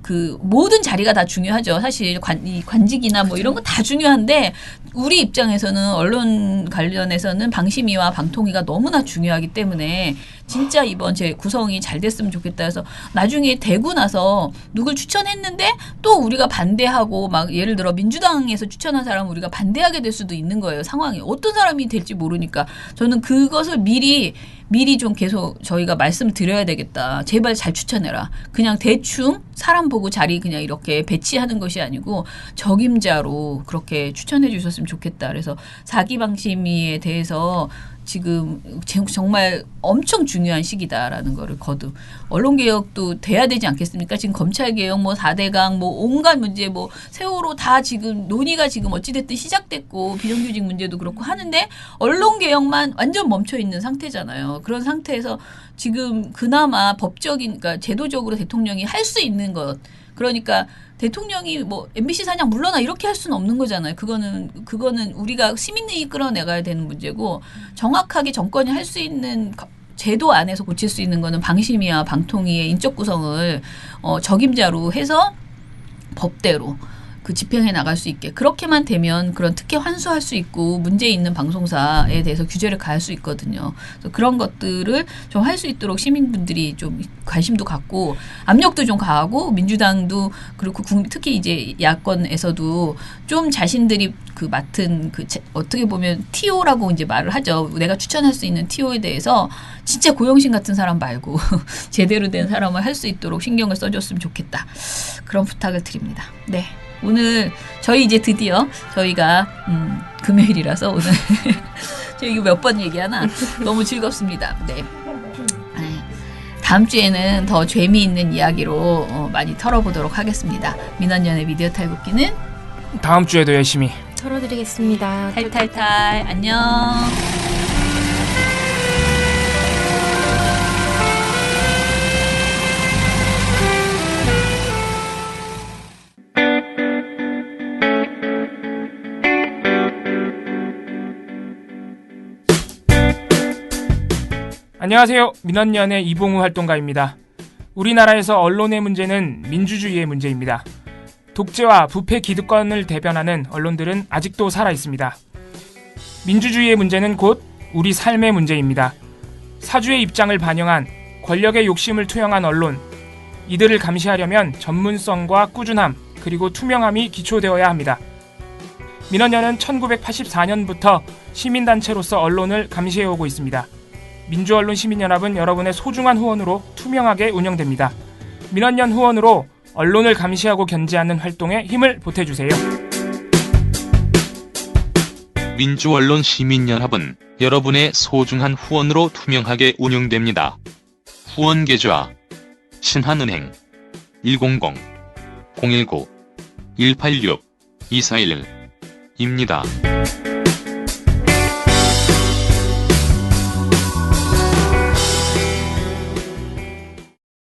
그 모든 자리가 다 중요하죠. 사실 관직이나 뭐 이런 거 다 중요한데 우리 입장에서는 언론 관련해서는 방심위와 방통위가 너무나 중요하기 때문에 진짜 이번 제 구성이 잘 됐으면 좋겠다 해서 나중에 되고 나서 누굴 추천했는데 또 우리가 반대하고 막 예를 들어 민주당에서 추천한 사람 우리가 반대하게 될 수도 있는 거예요. 상황이 어떤 사람이 될지 모르니까 저는 그것을 미리 좀 계속 저희가 말씀드려야 되겠다. 제발 잘 추천해라. 그냥 대충 사람 보고 자리 그냥 이렇게 배치하는 것이 아니고 적임자로 그렇게 추천해 주셨으면 좋겠다. 그래서 4기 방심위에 대해서 지금 정말 엄청 중요한 시기다라는 거를 거듭. 언론개혁도 돼야 되지 않겠습니까? 지금 검찰개혁, 뭐 4대강, 뭐 온갖 문제, 뭐 세월호 다 지금 논의가 지금 어찌됐든 시작됐고 비정규직 문제도 그렇고 하는데 언론개혁만 완전 멈춰있는 상태잖아요. 그런 상태에서 지금 그나마 법적인, 그러니까 제도적으로 대통령이 할 수 있는 것. 그러니까 대통령이 뭐 MBC 사장 물러나 이렇게 할 수는 없는 거잖아요. 그거는 우리가 시민의식 끌어내가야 되는 문제고 정확하게 정권이 할 수 있는 제도 안에서 고칠 수 있는 거는 방심위와 방통위의 인적 구성을 적임자로 해서 법대로 그 집행해 나갈 수 있게 그렇게만 되면 그런 특혜 환수할 수 있고 문제 있는 방송사에 대해서 규제를 가할 수 있거든요. 그래서 그런 것들을 좀 할 수 있도록 시민분들이 좀 관심도 갖고 압력도 좀 가하고 민주당도 그렇고 특히 이제 야권에서도 좀 자신들이 그 맡은 그 어떻게 보면 TO라고 이제 말을 하죠. 내가 추천할 수 있는 TO에 대해서 진짜 고영신 같은 사람 말고 제대로 된 사람을 할 수 있도록 신경을 써줬으면 좋겠다. 그런 부탁을 드립니다. 네. 오늘 저희 이제 드디어 저희가 금요일이라서 오늘 저희 이거 몇 번 얘기하나 너무 즐겁습니다. 네. 다음 주에는 더 재미있는 이야기로 많이 털어보도록 하겠습니다. 민원연의 미디어 탈곡기는 다음 주에도 열심히 털어드리겠습니다. 탈탈탈 안녕. 안녕하세요. 민원연의 이봉우 활동가입니다. 우리나라에서 언론의 문제는 민주주의의 문제입니다. 독재와 부패 기득권을 대변하는 언론들은 아직도 살아있습니다. 민주주의의 문제는 곧 우리 삶의 문제입니다. 사주의 입장을 반영한 권력의 욕심을 투영한 언론, 이들을 감시하려면 전문성과 꾸준함 그리고 투명함이 기초되어야 합니다. 민원연은 1984년부터 시민단체로서 언론을 감시해오고 있습니다. 민주언론 시민연합은 여러분의 소중한 후원으로 투명하게 운영됩니다. 민원연 후원으로 언론을 감시하고 견제하는 활동에 힘을 보태주세요. 민주언론 시민연합은 여러분의 소중한 후원으로 투명하게 운영됩니다. 후원 계좌 신한은행 100-019-186-241입니다.